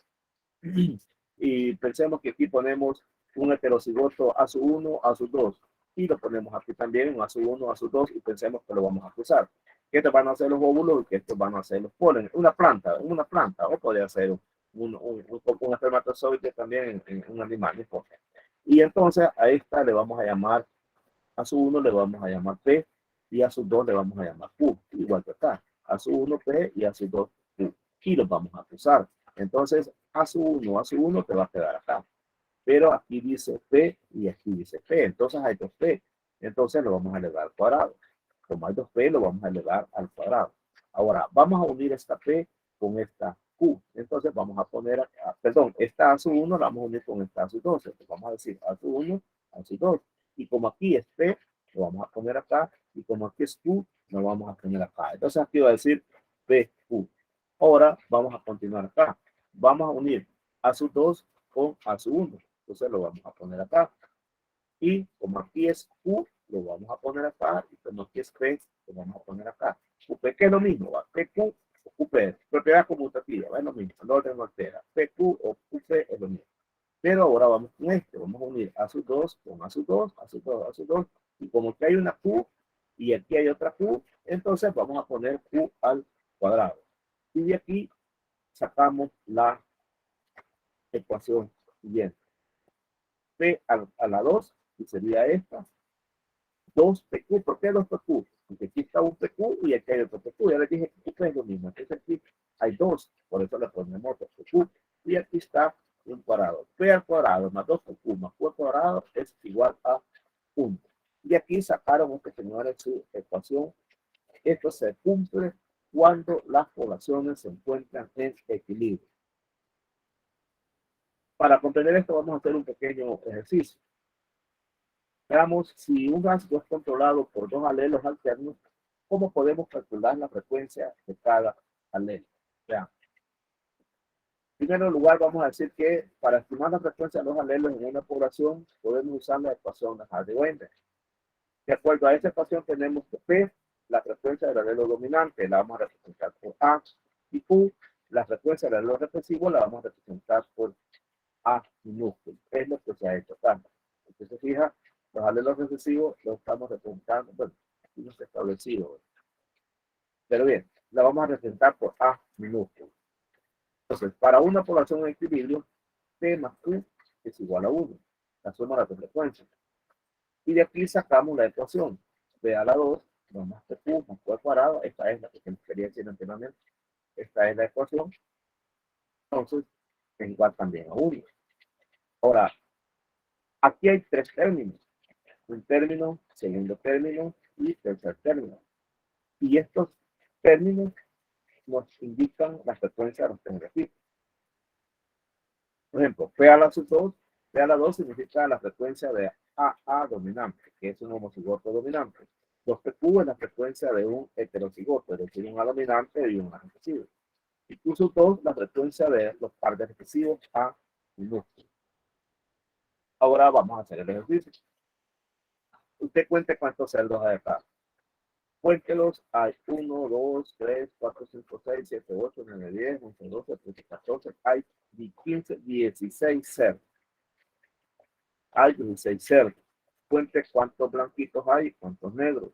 Speaker 1: Y pensemos que aquí ponemos un heterocigoto A1, A2. Y lo ponemos aquí también, un A1, A2, y pensemos que lo vamos a cruzar. Que estos van a ser los óvulos y que estos van a ser los polen. Una planta, o podría ser un espermatozoide también en un animal. ¿No? Y entonces a esta le vamos a llamar, A1 le vamos a llamar P, y A2 le vamos a llamar Q, igual que acá. A1 P y A2 Q. Y los vamos a cruzar. Entonces, A1 te va a quedar acá. Pero aquí dice P y aquí dice P. Entonces hay 2P. Entonces lo vamos a elevar al cuadrado. Como hay 2P, lo vamos a elevar al cuadrado. Ahora, vamos a unir esta P con esta Q. Entonces vamos a poner, esta A1 la vamos a unir con esta A2. Entonces vamos a decir A1, A2. Y como aquí es P, lo vamos a poner acá. Y como aquí es Q, lo vamos a poner acá. Entonces aquí va a decir PQ. Ahora vamos a continuar acá. Vamos a unir A2 con A1. Entonces lo vamos a poner acá. Y como aquí es Q, lo vamos a poner acá. Y como aquí es P, lo vamos a poner acá. QP, que es lo mismo, ¿va? PQ o QP. Propiedad conmutativa, ¿va? Es lo mismo. El orden no altera. PQ o QP es lo mismo. Pero ahora vamos con este. Vamos a unir A2 con A2, A2, A2. Y como aquí hay una Q y aquí hay otra Q, entonces vamos a poner Q al cuadrado. Y de aquí sacamos la ecuación siguiente. P a la 2, que sería esta. 2PQ. ¿Por qué 2PQ? Porque aquí está un PQ y aquí hay otro PQ. Ya les dije que QP es lo mismo. Entonces aquí hay 2. Por eso le ponemos 2PQ. Y aquí está un cuadrado. P al cuadrado más 2PQ más Q al cuadrado es igual a 1. Y aquí sacaron este señor en su ecuación. Esto se cumple cuando las poblaciones se encuentran en equilibrio. Para comprender esto vamos a hacer un pequeño ejercicio. Veamos si un rasgo es controlado por dos alelos alternos, ¿cómo podemos calcular la frecuencia de cada alelo? Veamos. En primer lugar, vamos a decir que para estimar la frecuencia de los alelos en una población, podemos usar la ecuación de Hardy-Weinberg. De acuerdo a esta ecuación, tenemos que P, la frecuencia del alelo dominante, la vamos a representar por A, y Q, la frecuencia del alelo recesivo, la vamos a representar por A minúsculo. Es lo que se ha hecho acá. Entonces, se fija, los alelos recesivos los estamos representando, bueno, aquí no está establecido. Pero bien, la vamos a representar por A minúsculo. Entonces, para una población en equilibrio, P más Q es igual a 1. La suma de las frecuencias. Y de aquí sacamos la ecuación. P a la 2, más PQ más Q al cuadrado. Esta es la que quería decir anteriormente. Esta es la ecuación. Entonces, es igual también a 1. Ahora, aquí hay tres términos. Un término, segundo término y tercer término. Y estos términos nos indican la frecuencia de los términos. Por ejemplo, P a la 2, P a la 2 significa la frecuencia de AA dominante, que es un homocigoto dominante. 2PQ es la frecuencia de un heterocigoto, es decir, un A dominante y un A recesivo. Incluso 2, la frecuencia de los pares de recesivos A minúsculos. Ahora vamos a hacer el ejercicio. Usted cuente cuántos celdos hay acá. Cuéntelos, hay 1, 2, 3, 4, 5, 6, 7, 8, 9, 10, 11, 12, 13, 14, hay 15, 16 cerdos. Hay 16 cerdos. Cuente cuántos blanquitos hay y cuántos negros.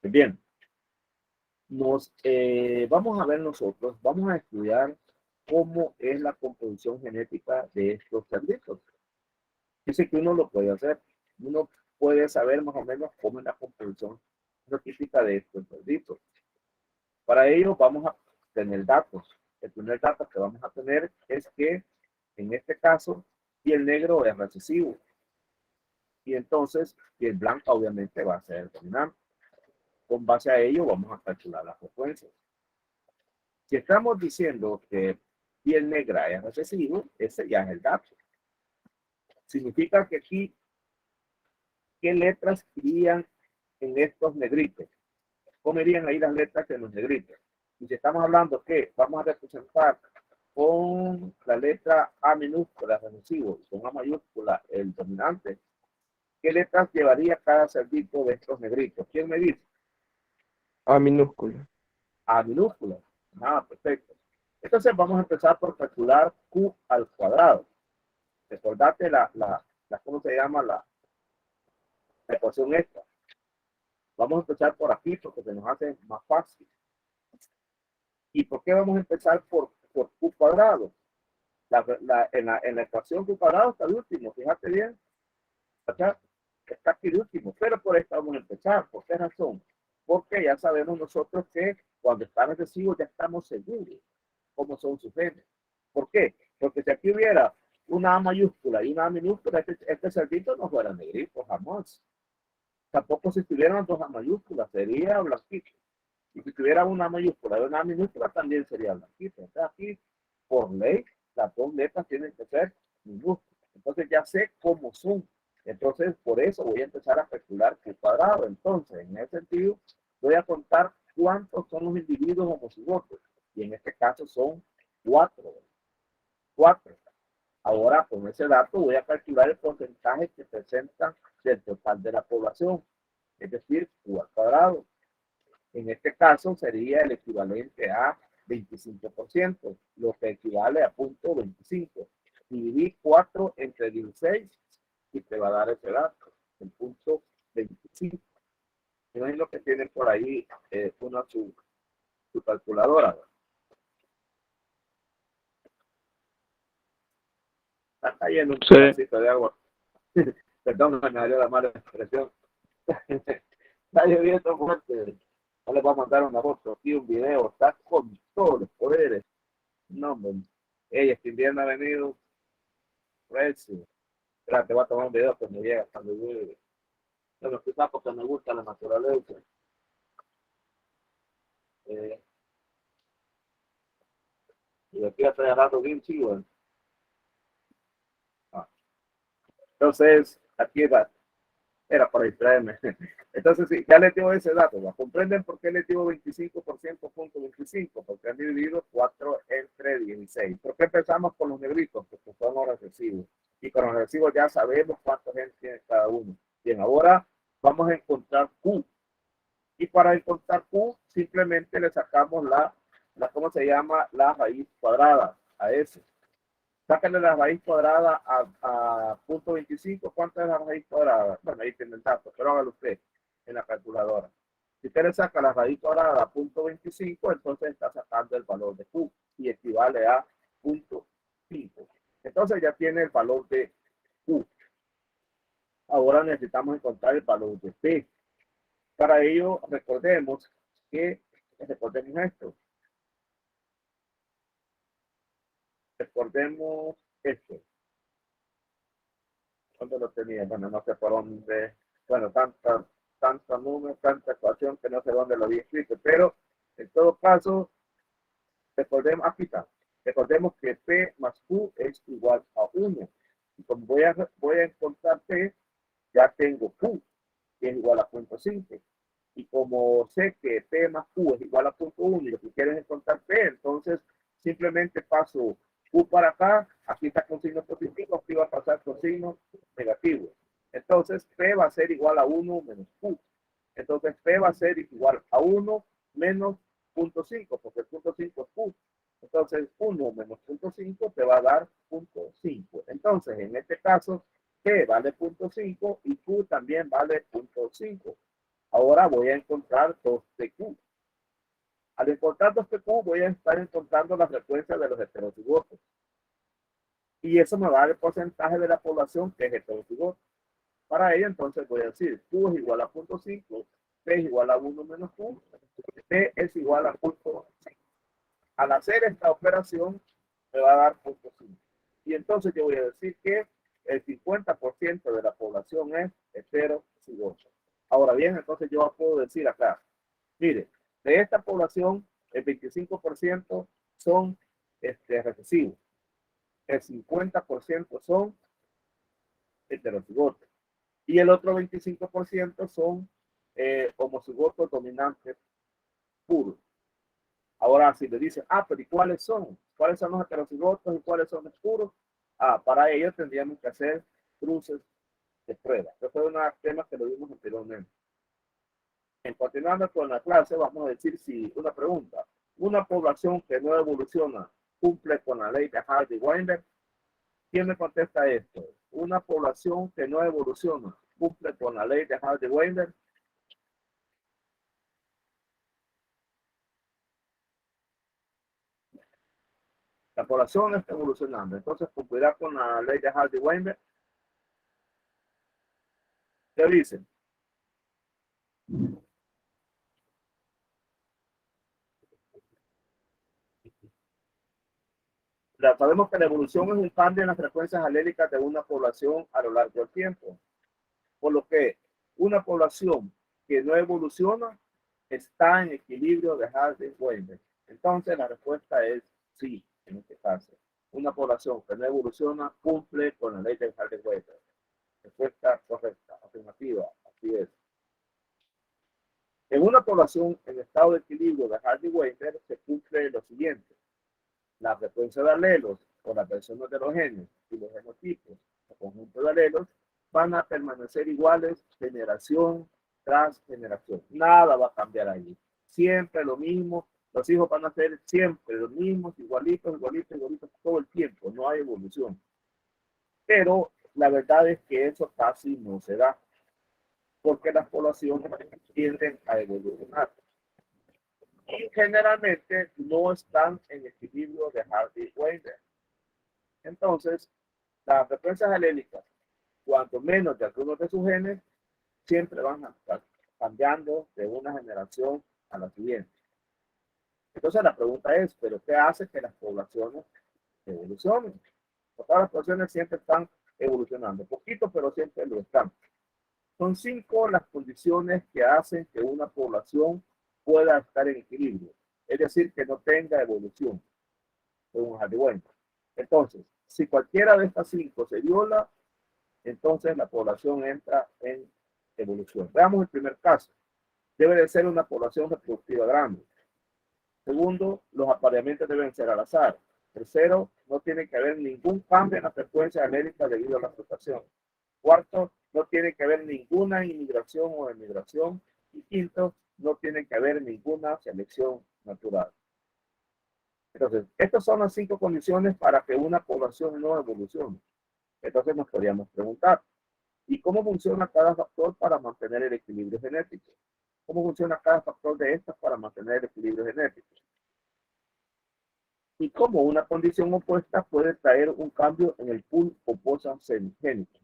Speaker 1: Bien, vamos a ver nosotros, vamos a estudiar cómo es la composición genética de estos cerditos. Dice que uno lo puede hacer, uno puede saber más o menos cómo es la composición genética de estos cerditos. Para ello vamos a tener datos. El primer dato que vamos a tener es que en este caso piel negro es recesivo y entonces piel blanca obviamente va a ser dominante. Con base a ello vamos a calcular las frecuencias. Si estamos diciendo que piel negra es recesivo, ese ya es el dato. Significa que aquí, ¿qué letras irían en estos negritos? ¿Cómo irían ahí las letras en los negritos? Y si estamos hablando que vamos a representar con la letra A minúscula recesivo y con A mayúscula el dominante, ¿qué letras llevaría cada cerdito de estos negritos? ¿Quién me dice?
Speaker 4: A minúscula.
Speaker 1: A minúscula. Ah, perfecto. Entonces vamos a empezar por calcular Q al cuadrado. Recordate ¿cómo se llama la ecuación esta? Vamos a empezar por aquí porque se nos hace más fácil. ¿Y por qué vamos a empezar por Q cuadrado? En la ecuación Q cuadrado está el último, fíjate bien. Acá está aquí el último, pero por esto vamos a empezar. ¿Por qué razón? Porque ya sabemos nosotros que cuando están recesivos ya estamos seguros cómo son sus genes. ¿Por qué? Porque si aquí hubiera una A mayúscula y una A minúscula, este cerdito no fuera negrito, jamás. Tampoco si tuvieran dos A mayúsculas, sería blanquito. Y si tuviera una mayúscula y una minúscula, también sería blanquito. Entonces aquí, por ley, las dos letras tienen que ser minúsculas. Entonces ya sé cómo son. Entonces, por eso voy a empezar a calcular Q cuadrado. Entonces, en ese sentido, voy a contar cuántos son los individuos homocigotos. Y en este caso son 4. 4. Ahora, con ese dato, voy a calcular el porcentaje que presentan del total de la población. Es decir, Q al cuadrado. En este caso sería el equivalente a 25%, lo que equivale a 0.25. Dividí 4 entre 16 y te va a dar ese dato, el 0.25. Imagino que tienen por ahí su calculadora. Está cayendo un pedacito de agua. Perdón, me salió la mala expresión. Está lloviendo fuerte. No les voy a mandar una foto aquí, un video. Está con todos los poderes. No, hombre. Ella, este invierno ha venido. Recio. Espera, te voy a tomar un video cuando llega, cuando llueve. No, quizás porque me gusta la naturaleza. Y aquí estoy agarrando bien chido. Entonces, aquí va. Era para distraerme. Entonces, sí, ya les digo ese dato. ¿Va? ¿Comprenden por qué les digo 25%, punto 25? Porque han dividido 4 entre 16. ¿Por qué empezamos con los negritos? Porque son los recesivos. Y con los recesivos ya sabemos cuántos genes tiene cada uno. Bien, ahora vamos a encontrar Q. Y para encontrar Q, simplemente le sacamos ¿cómo se llama? La raíz cuadrada a eso. Sáquenle la raíz cuadrada a 0.25. ¿Cuánto es la raíz cuadrada? Bueno, ahí tiene el dato, pero hágalo usted en la calculadora. Si usted le saca la raíz cuadrada a 0.25, entonces está sacando el valor de Q y equivale a 0.5. Entonces ya tiene el valor de Q. Ahora necesitamos encontrar el valor de P. Para ello, recordemos esto. Recordemos esto. ¿Dónde lo tenía? Bueno, no sé por dónde. Bueno, tanta número, tanta ecuación que no sé dónde lo había escrito. Pero, en todo caso, recordemos, aquí está. Recordemos que P más Q es igual a 1. como voy a encontrar P, ya tengo Q, que es igual a 0.5. Y como sé que P más Q es igual a 0.1 y lo que quiero es encontrar P, entonces simplemente paso Q para acá, aquí está con signo positivo, aquí va a pasar con signo negativo. Entonces P va a ser igual a 1 menos Q. Entonces P va a ser igual a 1 menos 0.5, porque 0.5 es Q. Entonces 1 menos 0.5 te va a dar 0.5. Entonces en este caso P vale 0.5 y Q también vale 0.5. Ahora voy a encontrar 2PQ. Al encontrar 2PQ voy a estar encontrando la frecuencia de los heterocigotos. Y eso me va a dar el porcentaje de la población que es heterocigoto. Para ello entonces voy a decir Q es igual a 0.5, P es igual a 1 menos Q, P es igual a 0.5. Al hacer esta operación me va a dar 0.5. Y entonces yo voy a decir que el 50% de la población es heterocigoto. Ahora bien, entonces yo puedo decir acá, mire, de esta población, el 25% son recesivos, el 50% son heterocigotos y el otro 25% son homocigotos dominantes puros. Ahora, si le dicen, pero ¿y cuáles son? ¿Cuáles son los heterocigotos y cuáles son los puros? Para ello tendríamos que hacer cruces de prueba. Este fue un tema que lo vimos anteriormente. En continuando con la clase, vamos a decir si una pregunta. Una población que no evoluciona cumple con la ley de Hardy-Weinberg. ¿Quién me contesta esto? Una población que no evoluciona cumple con la ley de Hardy-Weinberg. La población está evolucionando, entonces cumplirá con la ley de Hardy-Weinberg. ¿Qué dicen? Sabemos que la evolución es un cambio en las frecuencias alélicas de una población a lo largo del tiempo. Por lo que una población que no evoluciona está en equilibrio de Hardy-Weinberg. Entonces la respuesta es sí, en este caso. Una población que no evoluciona cumple con la ley de Hardy-Weinberg. Respuesta correcta, afirmativa, así es. En una población en estado de equilibrio de Hardy-Weinberg se cumple lo siguiente. La frecuencia de alelos o las versiones de los genes y los genotipos, el conjunto de alelos, van a permanecer iguales generación tras generación. Nada va a cambiar allí. Siempre lo mismo. Los hijos van a ser siempre los mismos, igualitos, igualitos, igualitos, todo el tiempo. No hay evolución. Pero la verdad es que eso casi no se da. Porque las poblaciones tienden a evolucionar. Y generalmente no están en equilibrio de Hardy-Weinberg. Entonces, las frecuencias alélicas, cuanto menos de algunos de sus genes, siempre van a estar cambiando de una generación a la siguiente. Entonces, la pregunta es, ¿pero qué hace que las poblaciones evolucionen? Todas las poblaciones siempre están evolucionando, poquito, pero siempre lo están. Son 5 las condiciones que hacen que una población pueda estar en equilibrio, es decir, que no tenga evolución, según Hardy-Weinberg. Entonces, si cualquiera de estas 5 se viola, entonces la población entra en evolución. Veamos el primer caso. Debe de ser una población reproductiva grande. Segundo, los apareamientos deben ser al azar. Tercero, no tiene que haber ningún cambio en la frecuencia alélica debido a la flotación. Cuarto, no tiene que haber ninguna inmigración o emigración. Y quinto, no tiene que haber ninguna selección natural. Entonces, estas son las 5 condiciones para que una población no evolucione. Entonces nos podríamos preguntar, ¿y cómo funciona cada factor para mantener el equilibrio genético? ¿Cómo funciona cada factor de estas para mantener el equilibrio genético? Y cómo una condición opuesta puede traer un cambio en el pool oposangénico.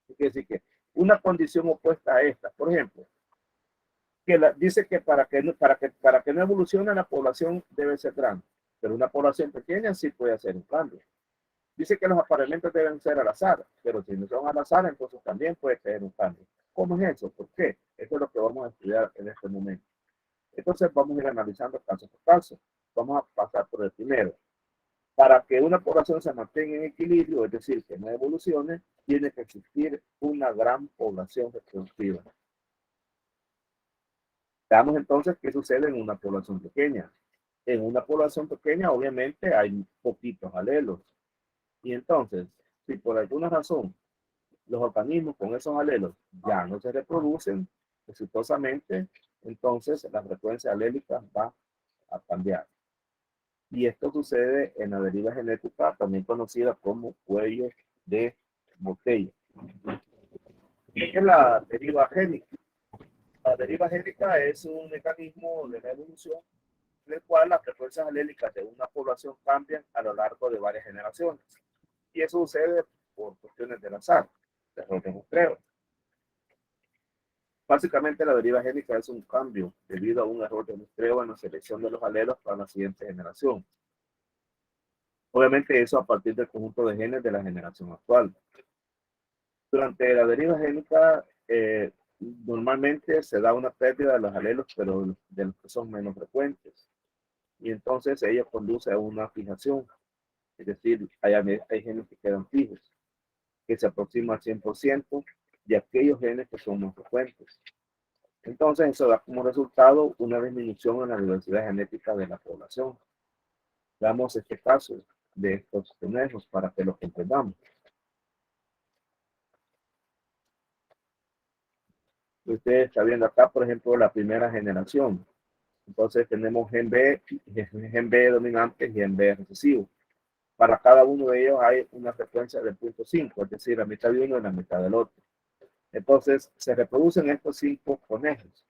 Speaker 1: Quiere decir que una condición opuesta a esta, por ejemplo, dice que para que no evolucione la población debe ser grande, pero una población pequeña sí puede hacer un cambio. Dice que los apareamientos deben ser al azar, pero si no son al azar, entonces también puede tener un cambio. ¿Cómo es eso? ¿Por qué? Eso es lo que vamos a estudiar en este momento. Entonces vamos a ir analizando caso por caso. Vamos a pasar por el primero. Para que una población se mantenga en equilibrio, es decir, que no evolucione, tiene que existir una gran población reproductiva. Veamos entonces qué sucede en una población pequeña. En una población pequeña, obviamente, hay poquitos alelos. Y entonces, si por alguna razón los organismos con esos alelos ya no se reproducen exitosamente, entonces la frecuencia alélica va a cambiar. Y esto sucede en la deriva genética, también conocida como cuello de botella. ¿Qué es la deriva génica? La deriva génica es un mecanismo de la evolución en el cual las frecuencias alélicas de una población cambian a lo largo de varias generaciones. Y eso sucede por cuestiones del azar, de error de muestreo. Básicamente la deriva génica es un cambio debido a un error de muestreo en la selección de los alelos para la siguiente generación. Obviamente eso a partir del conjunto de genes de la generación actual. Durante la deriva génica, normalmente se da una pérdida de los alelos, pero de los que son menos frecuentes. Y entonces ello conduce a una fijación. Es decir, hay genes que quedan fijos, que se aproximan al 100% de aquellos genes que son más frecuentes. Entonces, eso da como resultado una disminución en la diversidad genética de la población. Veamos este caso de estos conejos para que lo comprendamos. Usted está viendo acá, por ejemplo, la primera generación. Entonces tenemos gen B dominante y gen B recesivo. Para cada uno de ellos hay una frecuencia de 0.5, es decir, la mitad de uno y la mitad del otro. Entonces se reproducen estos 5 conejos.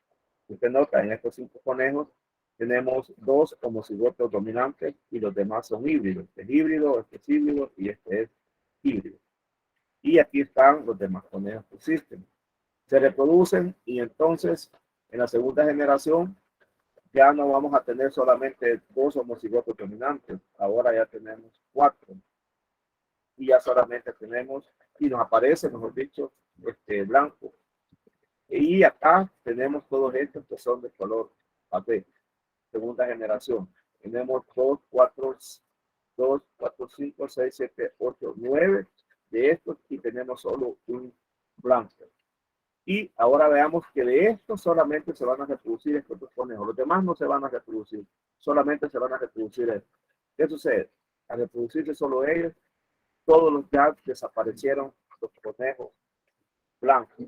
Speaker 1: Usted nota, en estos 5 conejos tenemos 2 homocigotos dominantes y los demás son híbridos. Este es híbrido, este es híbrido y este es híbrido. Y aquí están los demás conejos que existen. Se reproducen y entonces en la segunda generación ya no vamos a tener solamente 2 homocigotos dominantes, ahora ya tenemos 4. Y ya solamente tenemos, y nos aparece, mejor dicho, blanco. Y acá tenemos todos estos que son de color café, segunda generación. Tenemos 2, 4, 5, 6, 7, 8, 9 de estos y tenemos solo un blanco. Y ahora veamos que de estos solamente se van a reproducir estos dos conejos. Los demás no se van a reproducir. Solamente se van a reproducir estos. ¿Qué sucede? Al reproducirse solo ellos, todos los ya desaparecieron los conejos blancos.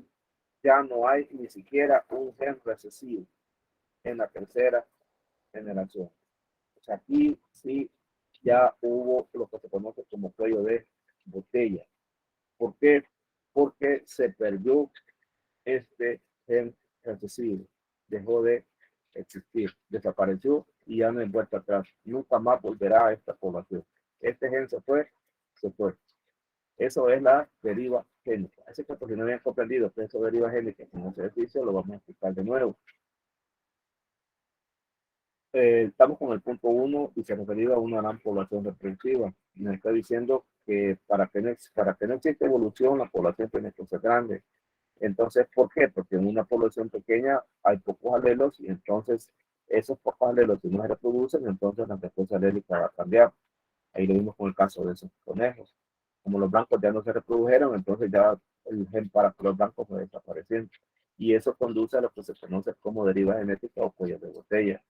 Speaker 1: Ya no hay ni siquiera un gen recesivo en la tercera generación. O sea, aquí sí ya hubo lo que se conoce como cuello de botella. ¿Por qué? Porque se perdió este gen recesivo, dejó de existir, desapareció y ya no hay vuelta atrás. Nunca más volverá a esta población. Este gen se fue, se fue. Eso es la deriva génica. Así que porque no habían comprendido que eso deriva génica en ese ejercicio, lo vamos a explicar de nuevo. Estamos con el punto 1 y se refiere a una gran población reproductiva. Nos está diciendo que para que no exista evolución, la población tiene que ser grande. Entonces, ¿por qué? Porque en una población pequeña hay pocos alelos y entonces esos pocos alelos, si no se reproducen, entonces la frecuencia alélica va a cambiar. Ahí lo vimos con el caso de esos conejos. Como los blancos ya no se reprodujeron, entonces ya el gen para los blancos fue desapareciendo. Y eso conduce a lo que se conoce como deriva genética o cuello de botella.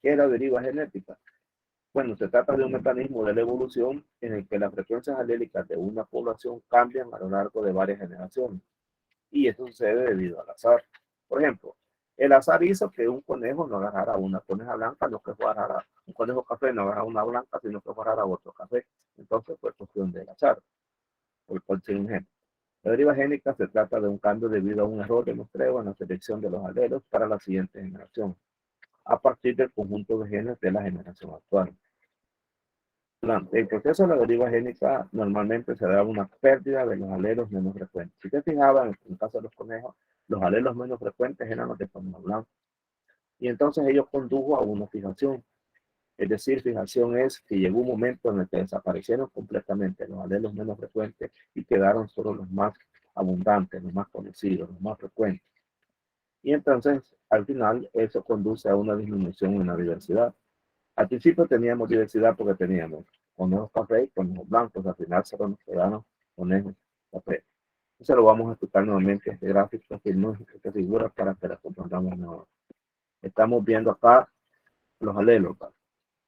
Speaker 1: ¿Qué es la deriva genética? Bueno, se trata de un mecanismo de la evolución en el que las frecuencias alélicas de una población cambian a lo largo de varias generaciones. Y eso sucede debido al azar. Por ejemplo, el azar hizo que un conejo no agarrara una coneja blanca, no que agarrara un conejo café, no agarrara una blanca, sino que agarrara otro café. Entonces fue cuestión del azar, por cualquier ejemplo. La deriva génica se trata de un cambio debido a un error de muestreo en la selección de los alelos para la siguiente generación, a partir del conjunto de genes de la generación actual. Durante el proceso de la deriva génica, normalmente se da una pérdida de los alelos menos frecuentes. Si te fijabas, en el caso de los conejos, los alelos menos frecuentes eran los de conejo blanco. Y entonces ellos condujo a una fijación. Es decir, fijación es que llegó un momento en el que desaparecieron completamente los alelos menos frecuentes y quedaron solo los más abundantes, los más conocidos, los más frecuentes. Y entonces, al final, eso conduce a una disminución en la diversidad. Al principio teníamos diversidad porque teníamos conejos café y conejos blancos. Al final se nos quedaron conejos café. Eso lo vamos a explicar nuevamente este gráfico, esta figura para que la comprendamos mejor. Estamos viendo acá los alelos.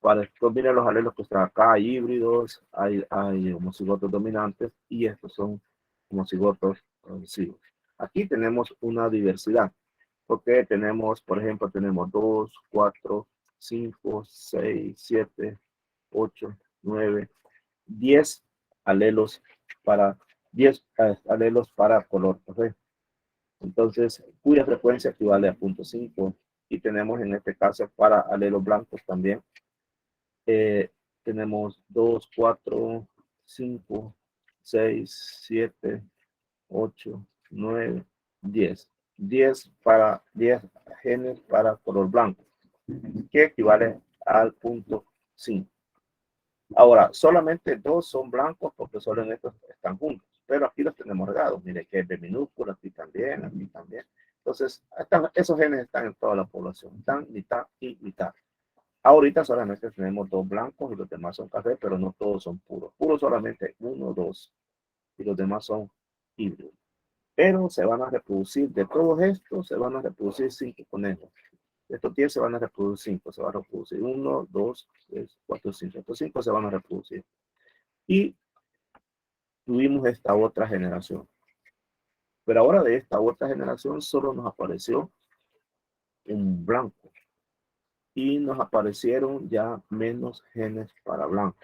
Speaker 1: Para esto, miren los alelos que están acá. Hay híbridos, hay homocigotos dominantes y estos son homocigotos recesivos. Aquí tenemos una diversidad, porque tenemos, por ejemplo, tenemos 2, 4, 5, 6, 7, 8, 9, 10 alelos para 10 alelos para color café. Entonces, cuya frecuencia equivale a 0.5. Y tenemos en este caso para alelos blancos también. Tenemos 2, 4, 5, 6, 7, 8, 9, 10. 10 genes para color blanco, que equivale al 0.5. Ahora, solamente 2 son blancos porque solo en estos están juntos, pero aquí los tenemos regados. Mire que es de minúscula, aquí también, aquí también. Entonces, esos genes están en toda la población, están mitad y mitad. Ahorita solamente tenemos 2 blancos y los demás son café, pero no todos son puros. Puros solamente 1, 2 y los demás son híbridos. Pero se van a reproducir, de todos estos se van a reproducir 5 conejos. De estos 10 se van a reproducir 5, se van a reproducir 1, 2, 3, 4, 5. Estos 5 se van a reproducir. Y tuvimos esta otra generación. Pero ahora de esta otra generación solo nos apareció un blanco. Y nos aparecieron ya menos genes para blanco.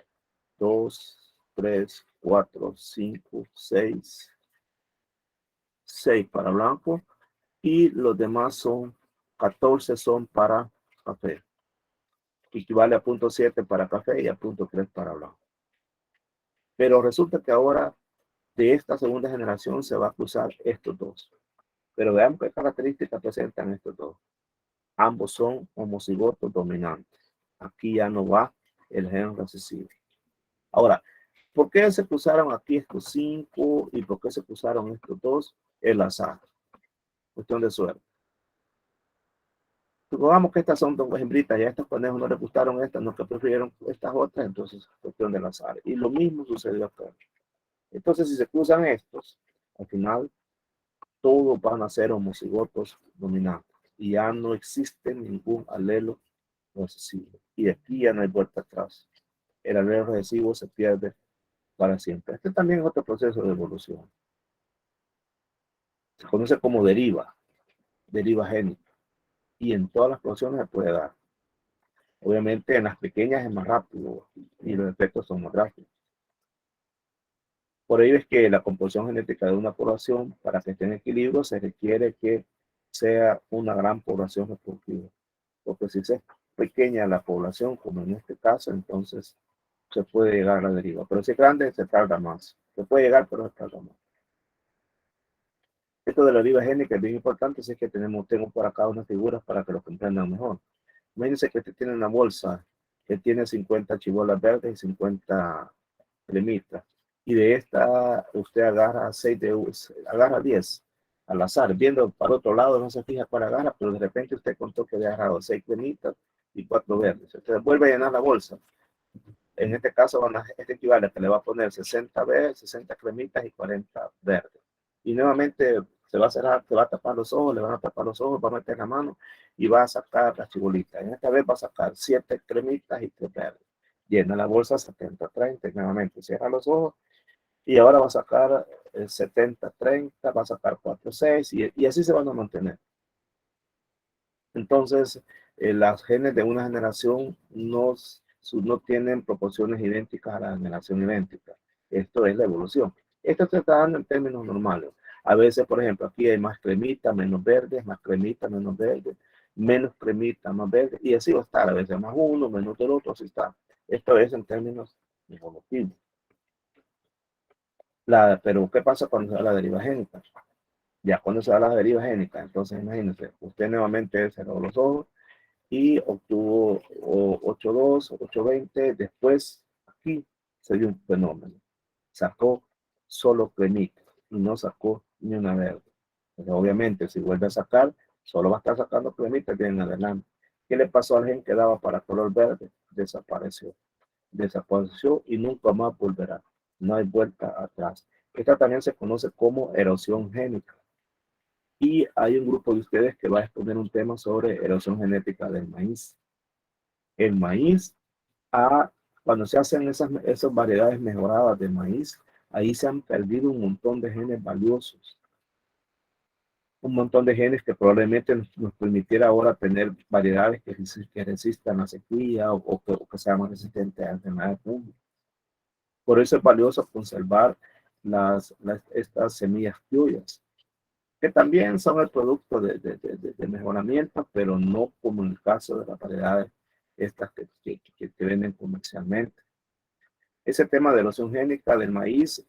Speaker 1: 2, 3, 4, 5, 6. 6 para blanco. Y los demás son 14 son para café. Equivale a 0.7 para café y a 0.3 para blanco. Pero resulta que ahora de esta segunda generación se va a cruzar estos dos. Pero veamos qué características presentan estos dos. Ambos son homocigotos dominantes. Aquí ya no va el gen recesivo. Ahora, ¿por qué se cruzaron aquí estos 5 y por qué se cruzaron estos 2? El azar. Cuestión de suerte. Supongamos que estas son 2 hembritas y a estos conejos no les gustaron estas, no que prefirieron estas otras, entonces cuestión del azar. Y lo mismo sucedió acá. Entonces, si se cruzan estos, al final todos van a ser homocigotos dominantes y ya no existe ningún alelo recesivo. Y aquí ya no hay vuelta atrás. El alelo recesivo se pierde para siempre. Este también es otro proceso de evolución. Se conoce como deriva génica. Y en todas las poblaciones se puede dar. Obviamente en las pequeñas es más rápido y los efectos son más rápidos. Por ello es que la composición genética de una población, para que esté en equilibrio, se requiere que sea una gran población reproductiva. Porque si es pequeña la población, como en este caso, entonces se puede llegar a la deriva. Pero si es grande, se tarda más. Se puede llegar, pero se tarda más. Esto de la deriva génica es bien importante, así que tengo por acá unas figuras para que lo comprendan mejor. Imagínense que usted tiene una bolsa que tiene 50 chibolas verdes y 50 cremitas. Y de esta usted agarra 10 al azar, viendo para otro lado, no se fija cuál agarra, pero de repente usted contó que había agarrado 6 cremitas y 4 verdes. Usted vuelve a llenar la bolsa. En este caso, este equivale a que le va a poner 60 verdes, 60 cremitas y 40 verdes. Y nuevamente se va a cerrar, se va a tapar los ojos, le van a tapar los ojos, va a meter la mano y va a sacar las chibolitas. En esta vez va a sacar 7 cremitas y 3 verdes. Llena la bolsa 70-30, nuevamente cierra los ojos y ahora va a sacar 70-30, va a sacar 4-6 y así se van a mantener. Entonces, las genes de una generación no tienen proporciones idénticas a la generación idéntica. Esto es la evolución. Esto se está dando en términos normales. A veces, por ejemplo, aquí hay más cremita, menos verdes, más cremita, menos verde, menos cremita, más verde, y así va a estar. A veces más uno, menos del otro, así está. Esto es en términos evolutivos. Pero, ¿qué pasa cuando se da la deriva génica? Ya cuando se da la deriva génica, entonces imagínense, usted nuevamente cerró los ojos y obtuvo 8.2, 8.20, después aquí se dio un fenómeno. Sacó solo cremita y no sacó ni una verde. Pero obviamente, si vuelve a sacar, solo va a estar sacando cremita de en adelante. ¿Qué le pasó al gen que daba para color verde? Desapareció. desapareció y nunca más volverá. No hay vuelta atrás. Esta también se conoce como erosión génica. Y hay un grupo de ustedes que va a exponer un tema sobre erosión genética del maíz. El maíz, cuando se hacen esas variedades mejoradas de maíz, ahí se han perdido un montón de genes valiosos. Un montón de genes que probablemente nos permitiera ahora tener variedades que resistan la sequía o que sean más resistentes a enfermedades fúngicas. Por eso es valioso conservar estas semillas criollas, que también son el producto de mejoramiento, pero no como en el caso de las variedades estas que venden comercialmente. Ese tema de erosión génica del maíz,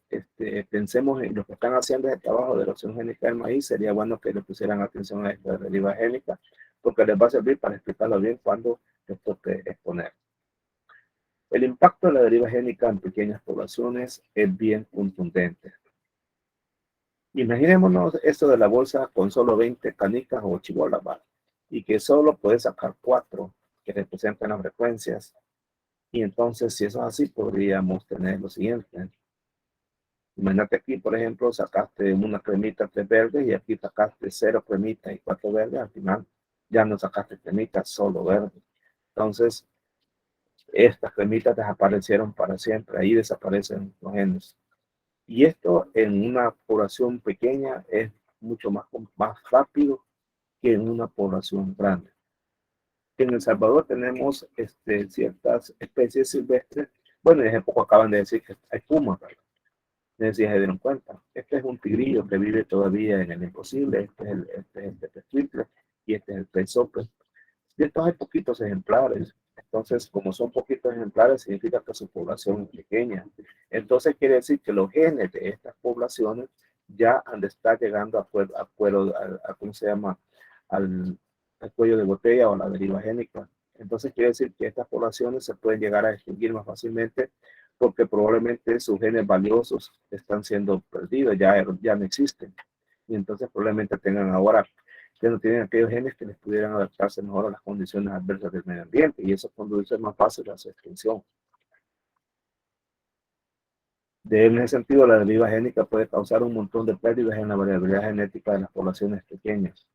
Speaker 1: pensemos en los que están haciendo ese trabajo de erosión génica del maíz, sería bueno que le pusieran atención a esta deriva génica, porque les va a servir para explicarlo bien cuando les toque exponer. El impacto de la deriva génica en pequeñas poblaciones es bien contundente. Imaginémonos esto de la bolsa con solo 20 canicas o chibolas, ¿vale? Y que solo puedes sacar 4 que representan las frecuencias. Y entonces, si eso es así, podríamos tener lo siguiente. Imagínate aquí, por ejemplo, sacaste una cremita, 3 verdes, y aquí sacaste 0 cremitas y 4 verdes. Al final, ya no sacaste cremitas, solo verdes. Entonces, estas cremitas desaparecieron para siempre. Ahí desaparecen los genes. Y esto en una población pequeña es mucho más rápido que en una población grande. En El Salvador tenemos ciertas especies silvestres. Bueno, en poco acaban de decir que hay pumas, ¿verdad? No sé si se dieron cuenta. Este es un tigrillo que vive todavía en el imposible. Este es el tepechuitle y este es el peizope. De estos hay poquitos ejemplares. Entonces, como son poquitos ejemplares, significa que su población es pequeña. Entonces, quiere decir que los genes de estas poblaciones ya han de estar llegando ¿cómo se llama? Al cuello de botella o a la deriva génica. Entonces, quiere decir que estas poblaciones se pueden llegar a extinguir más fácilmente porque probablemente sus genes valiosos están siendo perdidos, ya no existen. Y entonces probablemente tengan ahora que no tienen aquellos genes que les pudieran adaptarse mejor a las condiciones adversas del medio ambiente, y eso conduce más fácil a su extinción. En ese sentido, la deriva génica puede causar un montón de pérdidas en la variabilidad genética de las poblaciones pequeñas.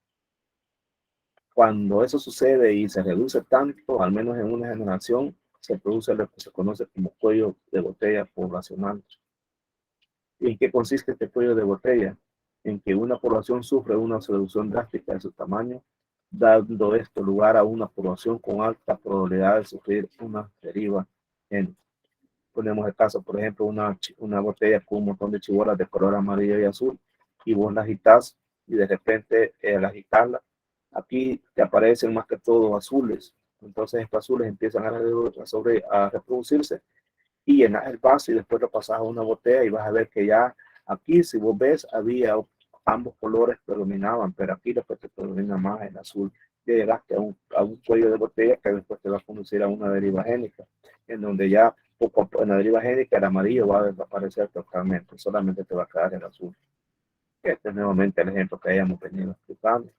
Speaker 1: Cuando eso sucede y se reduce tanto, al menos en una generación, se produce lo que se conoce como cuello de botella poblacional. ¿Y en qué consiste este cuello de botella? En que una población sufre una reducción drástica de su tamaño, dando esto lugar a una población con alta probabilidad de sufrir una deriva génica. Ponemos el caso, por ejemplo, una botella con un montón de chibolas de color amarillo y azul, y vos la agitas y de repente al agitarla, aquí te aparecen más que todo azules. Entonces estos azules empiezan a reproducirse y llenas el vaso y después lo pasas a una botella y vas a ver que ya aquí, si vos ves, ambos colores predominaban, pero aquí lo que te predomina más es el azul. Ya llegaste a un cuello de botella que después te va a conducir a una deriva génica, en donde ya en la deriva génica el amarillo va a desaparecer totalmente, solamente te va a quedar el azul. Este es nuevamente el ejemplo que hayamos venido explicando.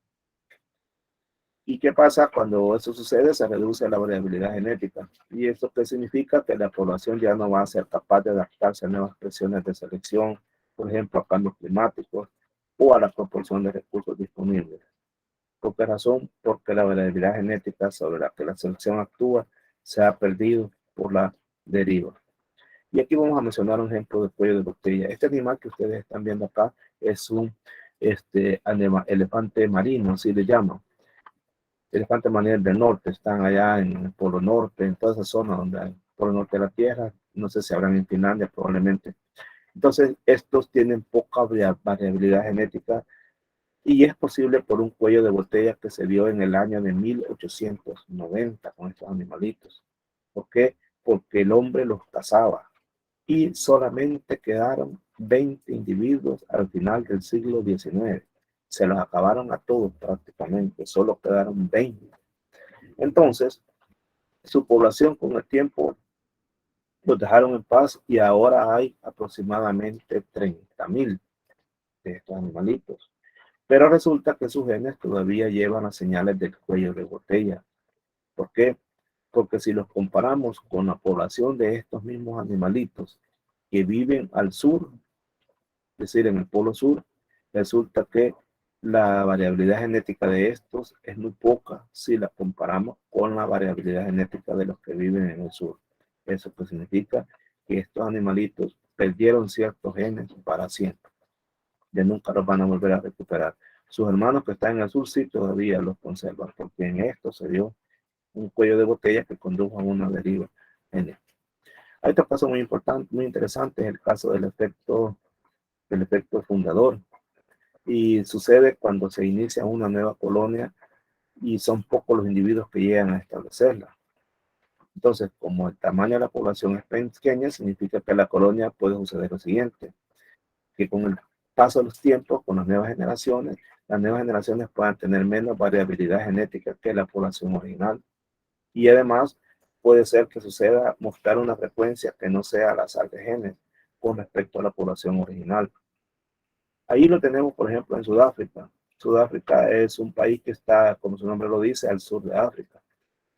Speaker 1: ¿Y qué pasa cuando eso sucede? Se reduce la variabilidad genética. ¿Y esto qué significa? Que la población ya no va a ser capaz de adaptarse a nuevas presiones de selección, por ejemplo, a cambios climáticos o a la proporción de recursos disponibles. ¿Por qué razón? Porque la variabilidad genética sobre la que la selección actúa se ha perdido por la deriva. Y aquí vamos a mencionar un ejemplo de cuello de botella. Este animal que ustedes están viendo acá es un elefante marino, así le llaman. Elefantes marinos del norte, están allá en el Polo Norte, en toda esa zona donde hay el Polo Norte de la Tierra, no sé si habrán en Finlandia probablemente. Entonces, estos tienen poca variabilidad genética y es posible por un cuello de botella que se dio en el año de 1890 con estos animalitos. ¿Por qué? Porque el hombre los cazaba y solamente quedaron 20 individuos al final del siglo XIX. Se los acabaron a todos prácticamente, solo quedaron 20. Entonces, su población con el tiempo los dejaron en paz y ahora hay aproximadamente 30.000 de estos animalitos. Pero resulta que sus genes todavía llevan las señales del cuello de botella. ¿Por qué? porque si los comparamos con la población de estos mismos animalitos que viven al sur, es decir, en el polo sur, resulta que la variabilidad genética de estos es muy poca si la comparamos con la variabilidad genética de los que viven en el sur. Eso pues significa que estos animalitos perdieron ciertos genes para siempre. Ya nunca los van a volver a recuperar. Sus hermanos que están en el sur sí todavía los conservan, porque en esto se dio un cuello de botella que condujo a una deriva genética. Hay otro caso muy importante, muy interesante, es el caso del efecto fundador. Y sucede cuando se inicia una nueva colonia y son pocos los individuos que llegan a establecerla. Entonces, como el tamaño de la población es pequeña, significa que la colonia puede suceder lo siguiente, que con el paso de los tiempos, con las nuevas generaciones puedan tener menos variabilidad genética que la población original. Y además, puede ser que suceda mostrar una frecuencia que no sea al azar de genes con respecto a la población original. Ahí lo tenemos, por ejemplo, en Sudáfrica. Sudáfrica es un país que está, como su nombre lo dice, al sur de África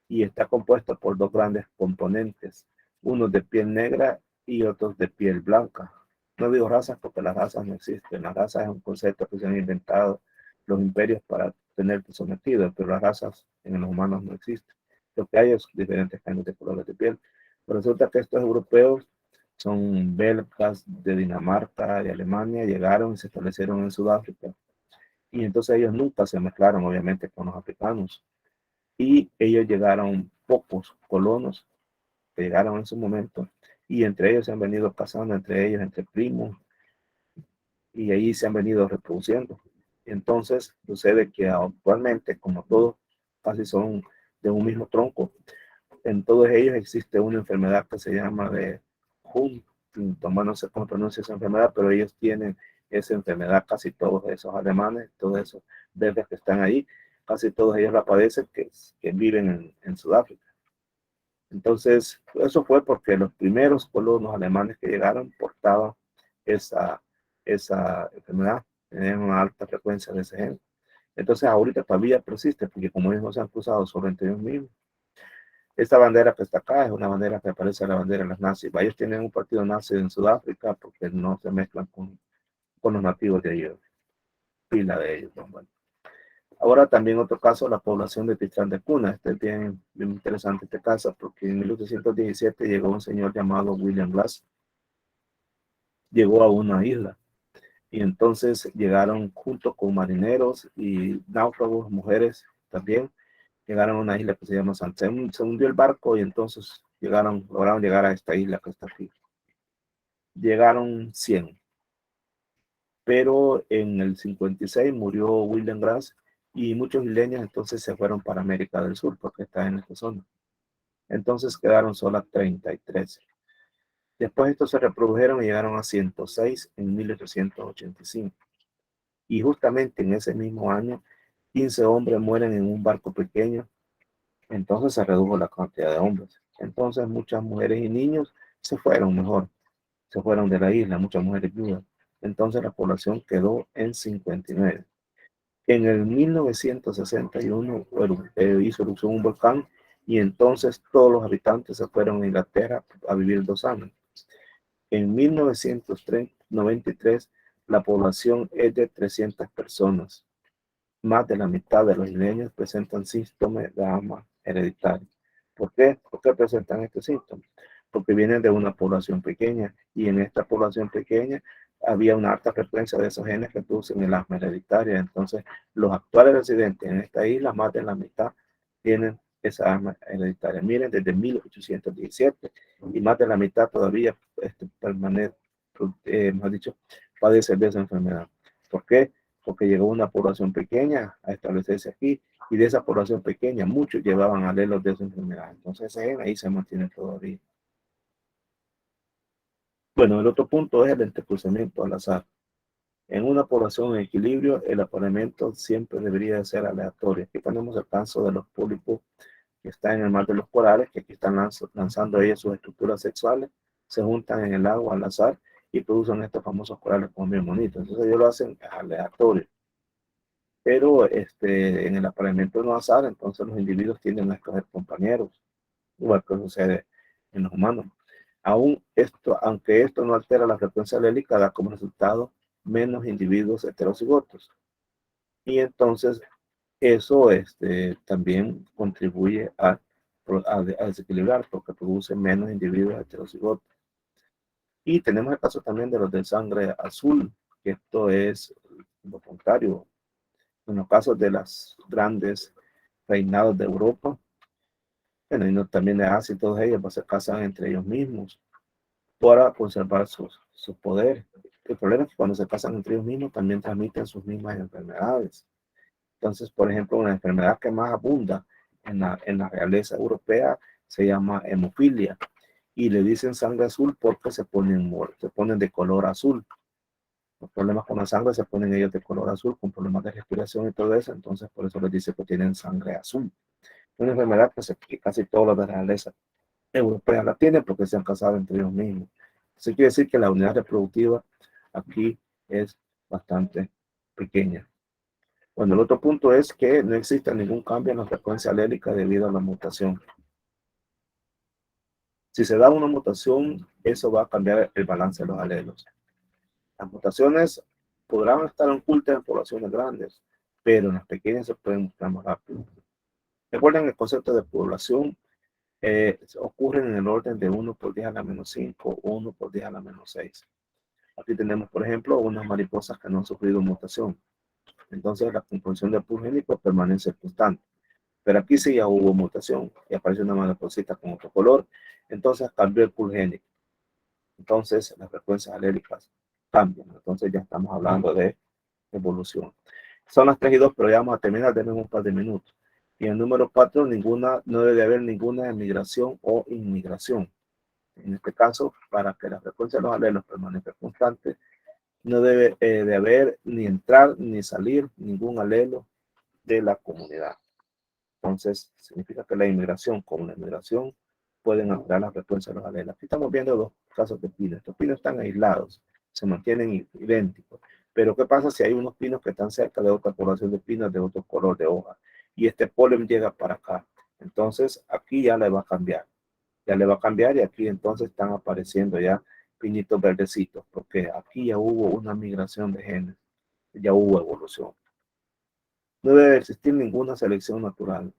Speaker 1: y está compuesto por dos grandes componentes, unos de piel negra y otros de piel blanca. No digo razas porque las razas no existen. Las razas es un concepto que se han inventado los imperios para tenerte sometido, pero las razas en los humanos no existen. Lo que hay es diferentes cambios de colores de piel. Pero resulta que estos europeos son belgas de Dinamarca, de Alemania, llegaron y se establecieron en Sudáfrica. Y entonces ellos nunca se mezclaron, obviamente, con los africanos. Y ellos llegaron, pocos colonos que llegaron en su momento, y entre ellos se han venido casando, entre ellos, entre primos, y ahí se han venido reproduciendo. Entonces sucede que actualmente, como todos casi son de un mismo tronco, en todos ellos existe una enfermedad que se llama de Huntington, no sé cómo pronuncia esa enfermedad, pero ellos tienen esa enfermedad, casi todos esos alemanes, todos esos verdes que están ahí, casi todos ellos la padecen que viven en Sudáfrica. Entonces, eso fue porque los primeros colonos alemanes que llegaron portaban esa enfermedad, tenían una alta frecuencia de ese gen. Entonces, ahorita todavía persiste, porque como ellos no se han cruzado solo entre ellos mismos. Esta bandera que está acá es una bandera que aparece en la bandera de los nazis. Ellos tienen un partido nazi en Sudáfrica porque no se mezclan con los nativos de ellos, pila de ellos. Bueno. Ahora también otro caso, la población de Titán de Cuna. Este es bien interesante este caso porque en 1817 llegó un señor llamado William Glass. Llegó a una isla y entonces llegaron junto con marineros y náufragos, mujeres también. Llegaron a una isla que se llama San. Se hundió el barco y entonces lograron llegar a esta isla que está aquí. Llegaron 100. Pero en el 56 murió William Glass y muchos isleños entonces se fueron para América del Sur porque está en esta zona. Entonces quedaron solas 33. Después estos se reprodujeron y llegaron a 106 en 1885. Y justamente en ese mismo año, 15 hombres mueren en un barco pequeño. Entonces se redujo la cantidad de hombres. Entonces muchas mujeres y niños se fueron mejor. Se fueron de la isla, muchas mujeres viudas. Entonces la población quedó en 59. En el 1961 hizo erupción un volcán y entonces todos los habitantes se fueron a Inglaterra a vivir 2 años. En 1993 la población es de 300 personas. Más de la mitad de los isleños presentan síntomas de asma hereditario. ¿Por qué? ¿Por qué presentan estos síntomas? Porque vienen de una población pequeña y en esta población pequeña había una alta frecuencia de esos genes que producen el asma hereditaria. Entonces, los actuales residentes en esta isla, más de la mitad, tienen esa asma hereditaria. Miren, desde 1817 y más de la mitad todavía permanece, mejor dicho, padece de esa enfermedad. ¿Por qué? Porque llegó una población pequeña a establecerse aquí y de esa población pequeña muchos llevaban alelos de esa enfermedad. Entonces ese gen ahí se mantiene todavía. Bueno, el otro punto es el entrecruzamiento al azar. En una población en equilibrio, el apareamiento siempre debería ser aleatorio. Aquí tenemos el caso de los pólipos que están en el mar de los corales, que aquí están lanzando ellos sus estructuras sexuales, se juntan en el agua al azar y producen estos famosos corales como bien bonitos. Entonces ellos lo hacen aleatorio. Pero en el apareamiento no azar, entonces los individuos tienden a escoger compañeros. igual que sucede en los humanos. Aunque esto no altera la frecuencia alélica, da como resultado menos individuos heterocigotos. Y entonces eso también contribuye a desequilibrar porque produce menos individuos heterocigotos. Y tenemos el caso también de los de sangre azul, que esto es lo contrario. En los casos de las grandes reinados de Europa, bueno, y no, también de Asia y todos ellos, pues, se casan entre ellos mismos para conservar su poder. El problema es que cuando se casan entre ellos mismos también transmiten sus mismas enfermedades. Entonces, por ejemplo, una enfermedad que más abunda en la realeza europea se llama hemofilia y le dicen sangre azul porque se ponen de color azul. Los problemas con la sangre se ponen ellos de color azul con problemas de respiración y todo eso, entonces por eso les dice que tienen sangre azul. Una enfermedad que casi todos los de la realeza europea la tienen porque se han casado entre ellos mismos. Eso quiere decir que la unidad reproductiva aquí es bastante pequeña. Bueno, el otro punto es que no existe ningún cambio en la frecuencia alélica debido a la mutación. Si se da una mutación, eso va a cambiar el balance de los alelos. Las mutaciones podrán estar ocultas en poblaciones grandes, pero en las pequeñas se pueden mostrar más rápido. Recuerden el concepto de población ocurren en el orden de 1 por 10 a la menos 5, 1 por 10 a la menos 6. Aquí tenemos, por ejemplo, unas mariposas que no han sufrido mutación. Entonces, la composición del pool génico permanece constante. Pero aquí sí ya hubo mutación y aparece una mariposita con otro color. Entonces, cambió el pool génico. Entonces, las frecuencias alélicas cambian. Entonces, ya estamos hablando de evolución. Son las 3:02, pero ya vamos a terminar. Denme un par de minutos. Y el número 4, no debe haber ninguna emigración o inmigración. En este caso, para que la frecuencia de los alelos permanezca constante, no debe de haber ni entrar ni salir ningún alelo de la comunidad. Entonces, significa que la inmigración como la inmigración pueden alterar la frecuencia de los alelos. Aquí estamos viendo dos casos de pinos. Estos pinos están aislados, se mantienen idénticos. Pero, ¿qué pasa si hay unos pinos que están cerca de otra población de pinos de otro color de hoja? Y este polen llega para acá. Entonces, aquí ya le va a cambiar. Ya le va a cambiar y aquí entonces están apareciendo ya pinitos verdecitos, porque aquí ya hubo una migración de genes, ya hubo evolución. No debe existir ninguna selección natural.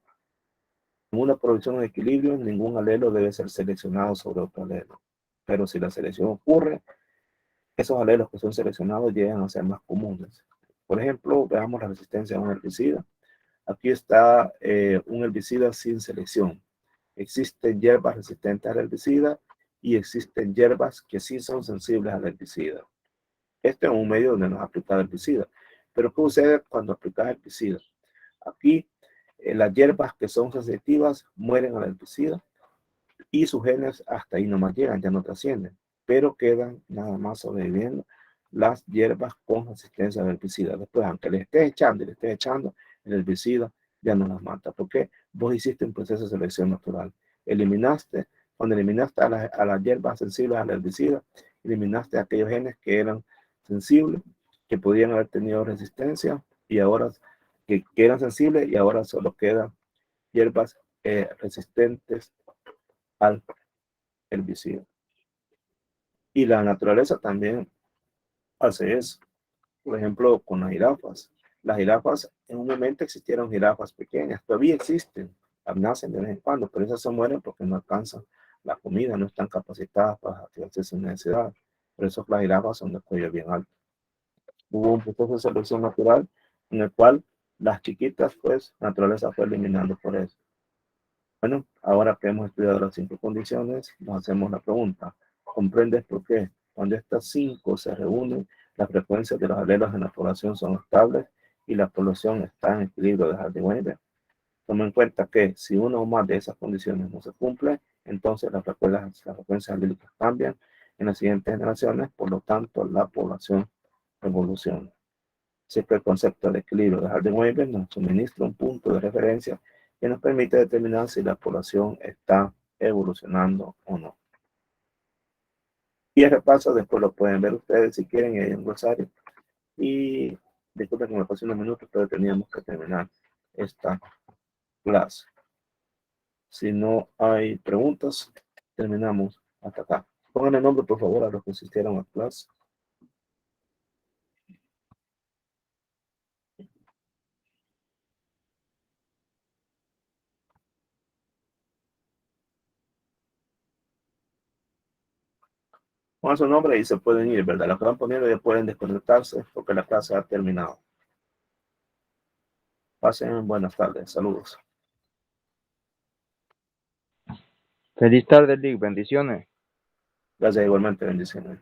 Speaker 1: En una producción en equilibrio, ningún alelo debe ser seleccionado sobre otro alelo. Pero si la selección ocurre, esos alelos que son seleccionados llegan a ser más comunes. Por ejemplo, veamos la resistencia a un herbicida. Aquí está un herbicida sin selección. Existen hierbas resistentes al herbicida y existen hierbas que sí son sensibles al herbicida. Este es un medio donde nos aplica el herbicida. Pero ¿qué sucede cuando aplicas herbicida? Aquí las hierbas que son sensitivas mueren al herbicida y sus genes hasta ahí nomás llegan, ya no trascienden, pero quedan nada más sobreviviendo las hierbas con resistencia al herbicida. Después, aunque le estés echando y le estés echando, el herbicida ya no las mata. ¿Por qué? Vos hiciste un proceso de selección natural. Cuando eliminaste a las hierbas sensibles al herbicida, eliminaste aquellos genes que eran sensibles, que podían haber tenido resistencia y ahora que eran sensibles y ahora solo quedan hierbas resistentes al herbicida. Y la naturaleza también hace eso. Por ejemplo, con las jirafas. Las jirafas, en un momento existieron jirafas pequeñas, todavía existen, nacen de vez en cuando, pero esas se mueren porque no alcanzan la comida, no están capacitadas para satisfacer sus necesidades. Por eso las jirafas son de cuello bien alto. Hubo un proceso de selección natural en el cual las chiquitas, pues, la naturaleza fue eliminando por eso. Bueno, ahora que hemos estudiado las 5 condiciones, nos hacemos la pregunta: ¿comprendes por qué? Cuando estas 5 se reúnen, las frecuencias de los alelos en la población son estables y la población está en equilibrio de Hardy-Weinberg. Toma en cuenta que si una o más de esas condiciones no se cumple, entonces las frecuencias alílicas cambian en las siguientes generaciones, por lo tanto la población evoluciona. Así que el concepto de equilibrio de Hardy-Weinberg nos suministra un punto de referencia que nos permite determinar si la población está evolucionando o no. Y el repaso después lo pueden ver ustedes si quieren, y hay un glosario. Y disculpen que me pasé unos minutos, pero teníamos que terminar esta clase. Si no hay preguntas, terminamos hasta acá. Pongan el nombre, por favor, a los que asistieron a clase. Pongan su nombre y se pueden ir, ¿verdad? Los que van poniendo ya pueden desconectarse porque la clase ha terminado. Pasen buenas tardes. Saludos.
Speaker 5: Feliz tarde, Lick. Bendiciones.
Speaker 1: Gracias igualmente. Bendiciones.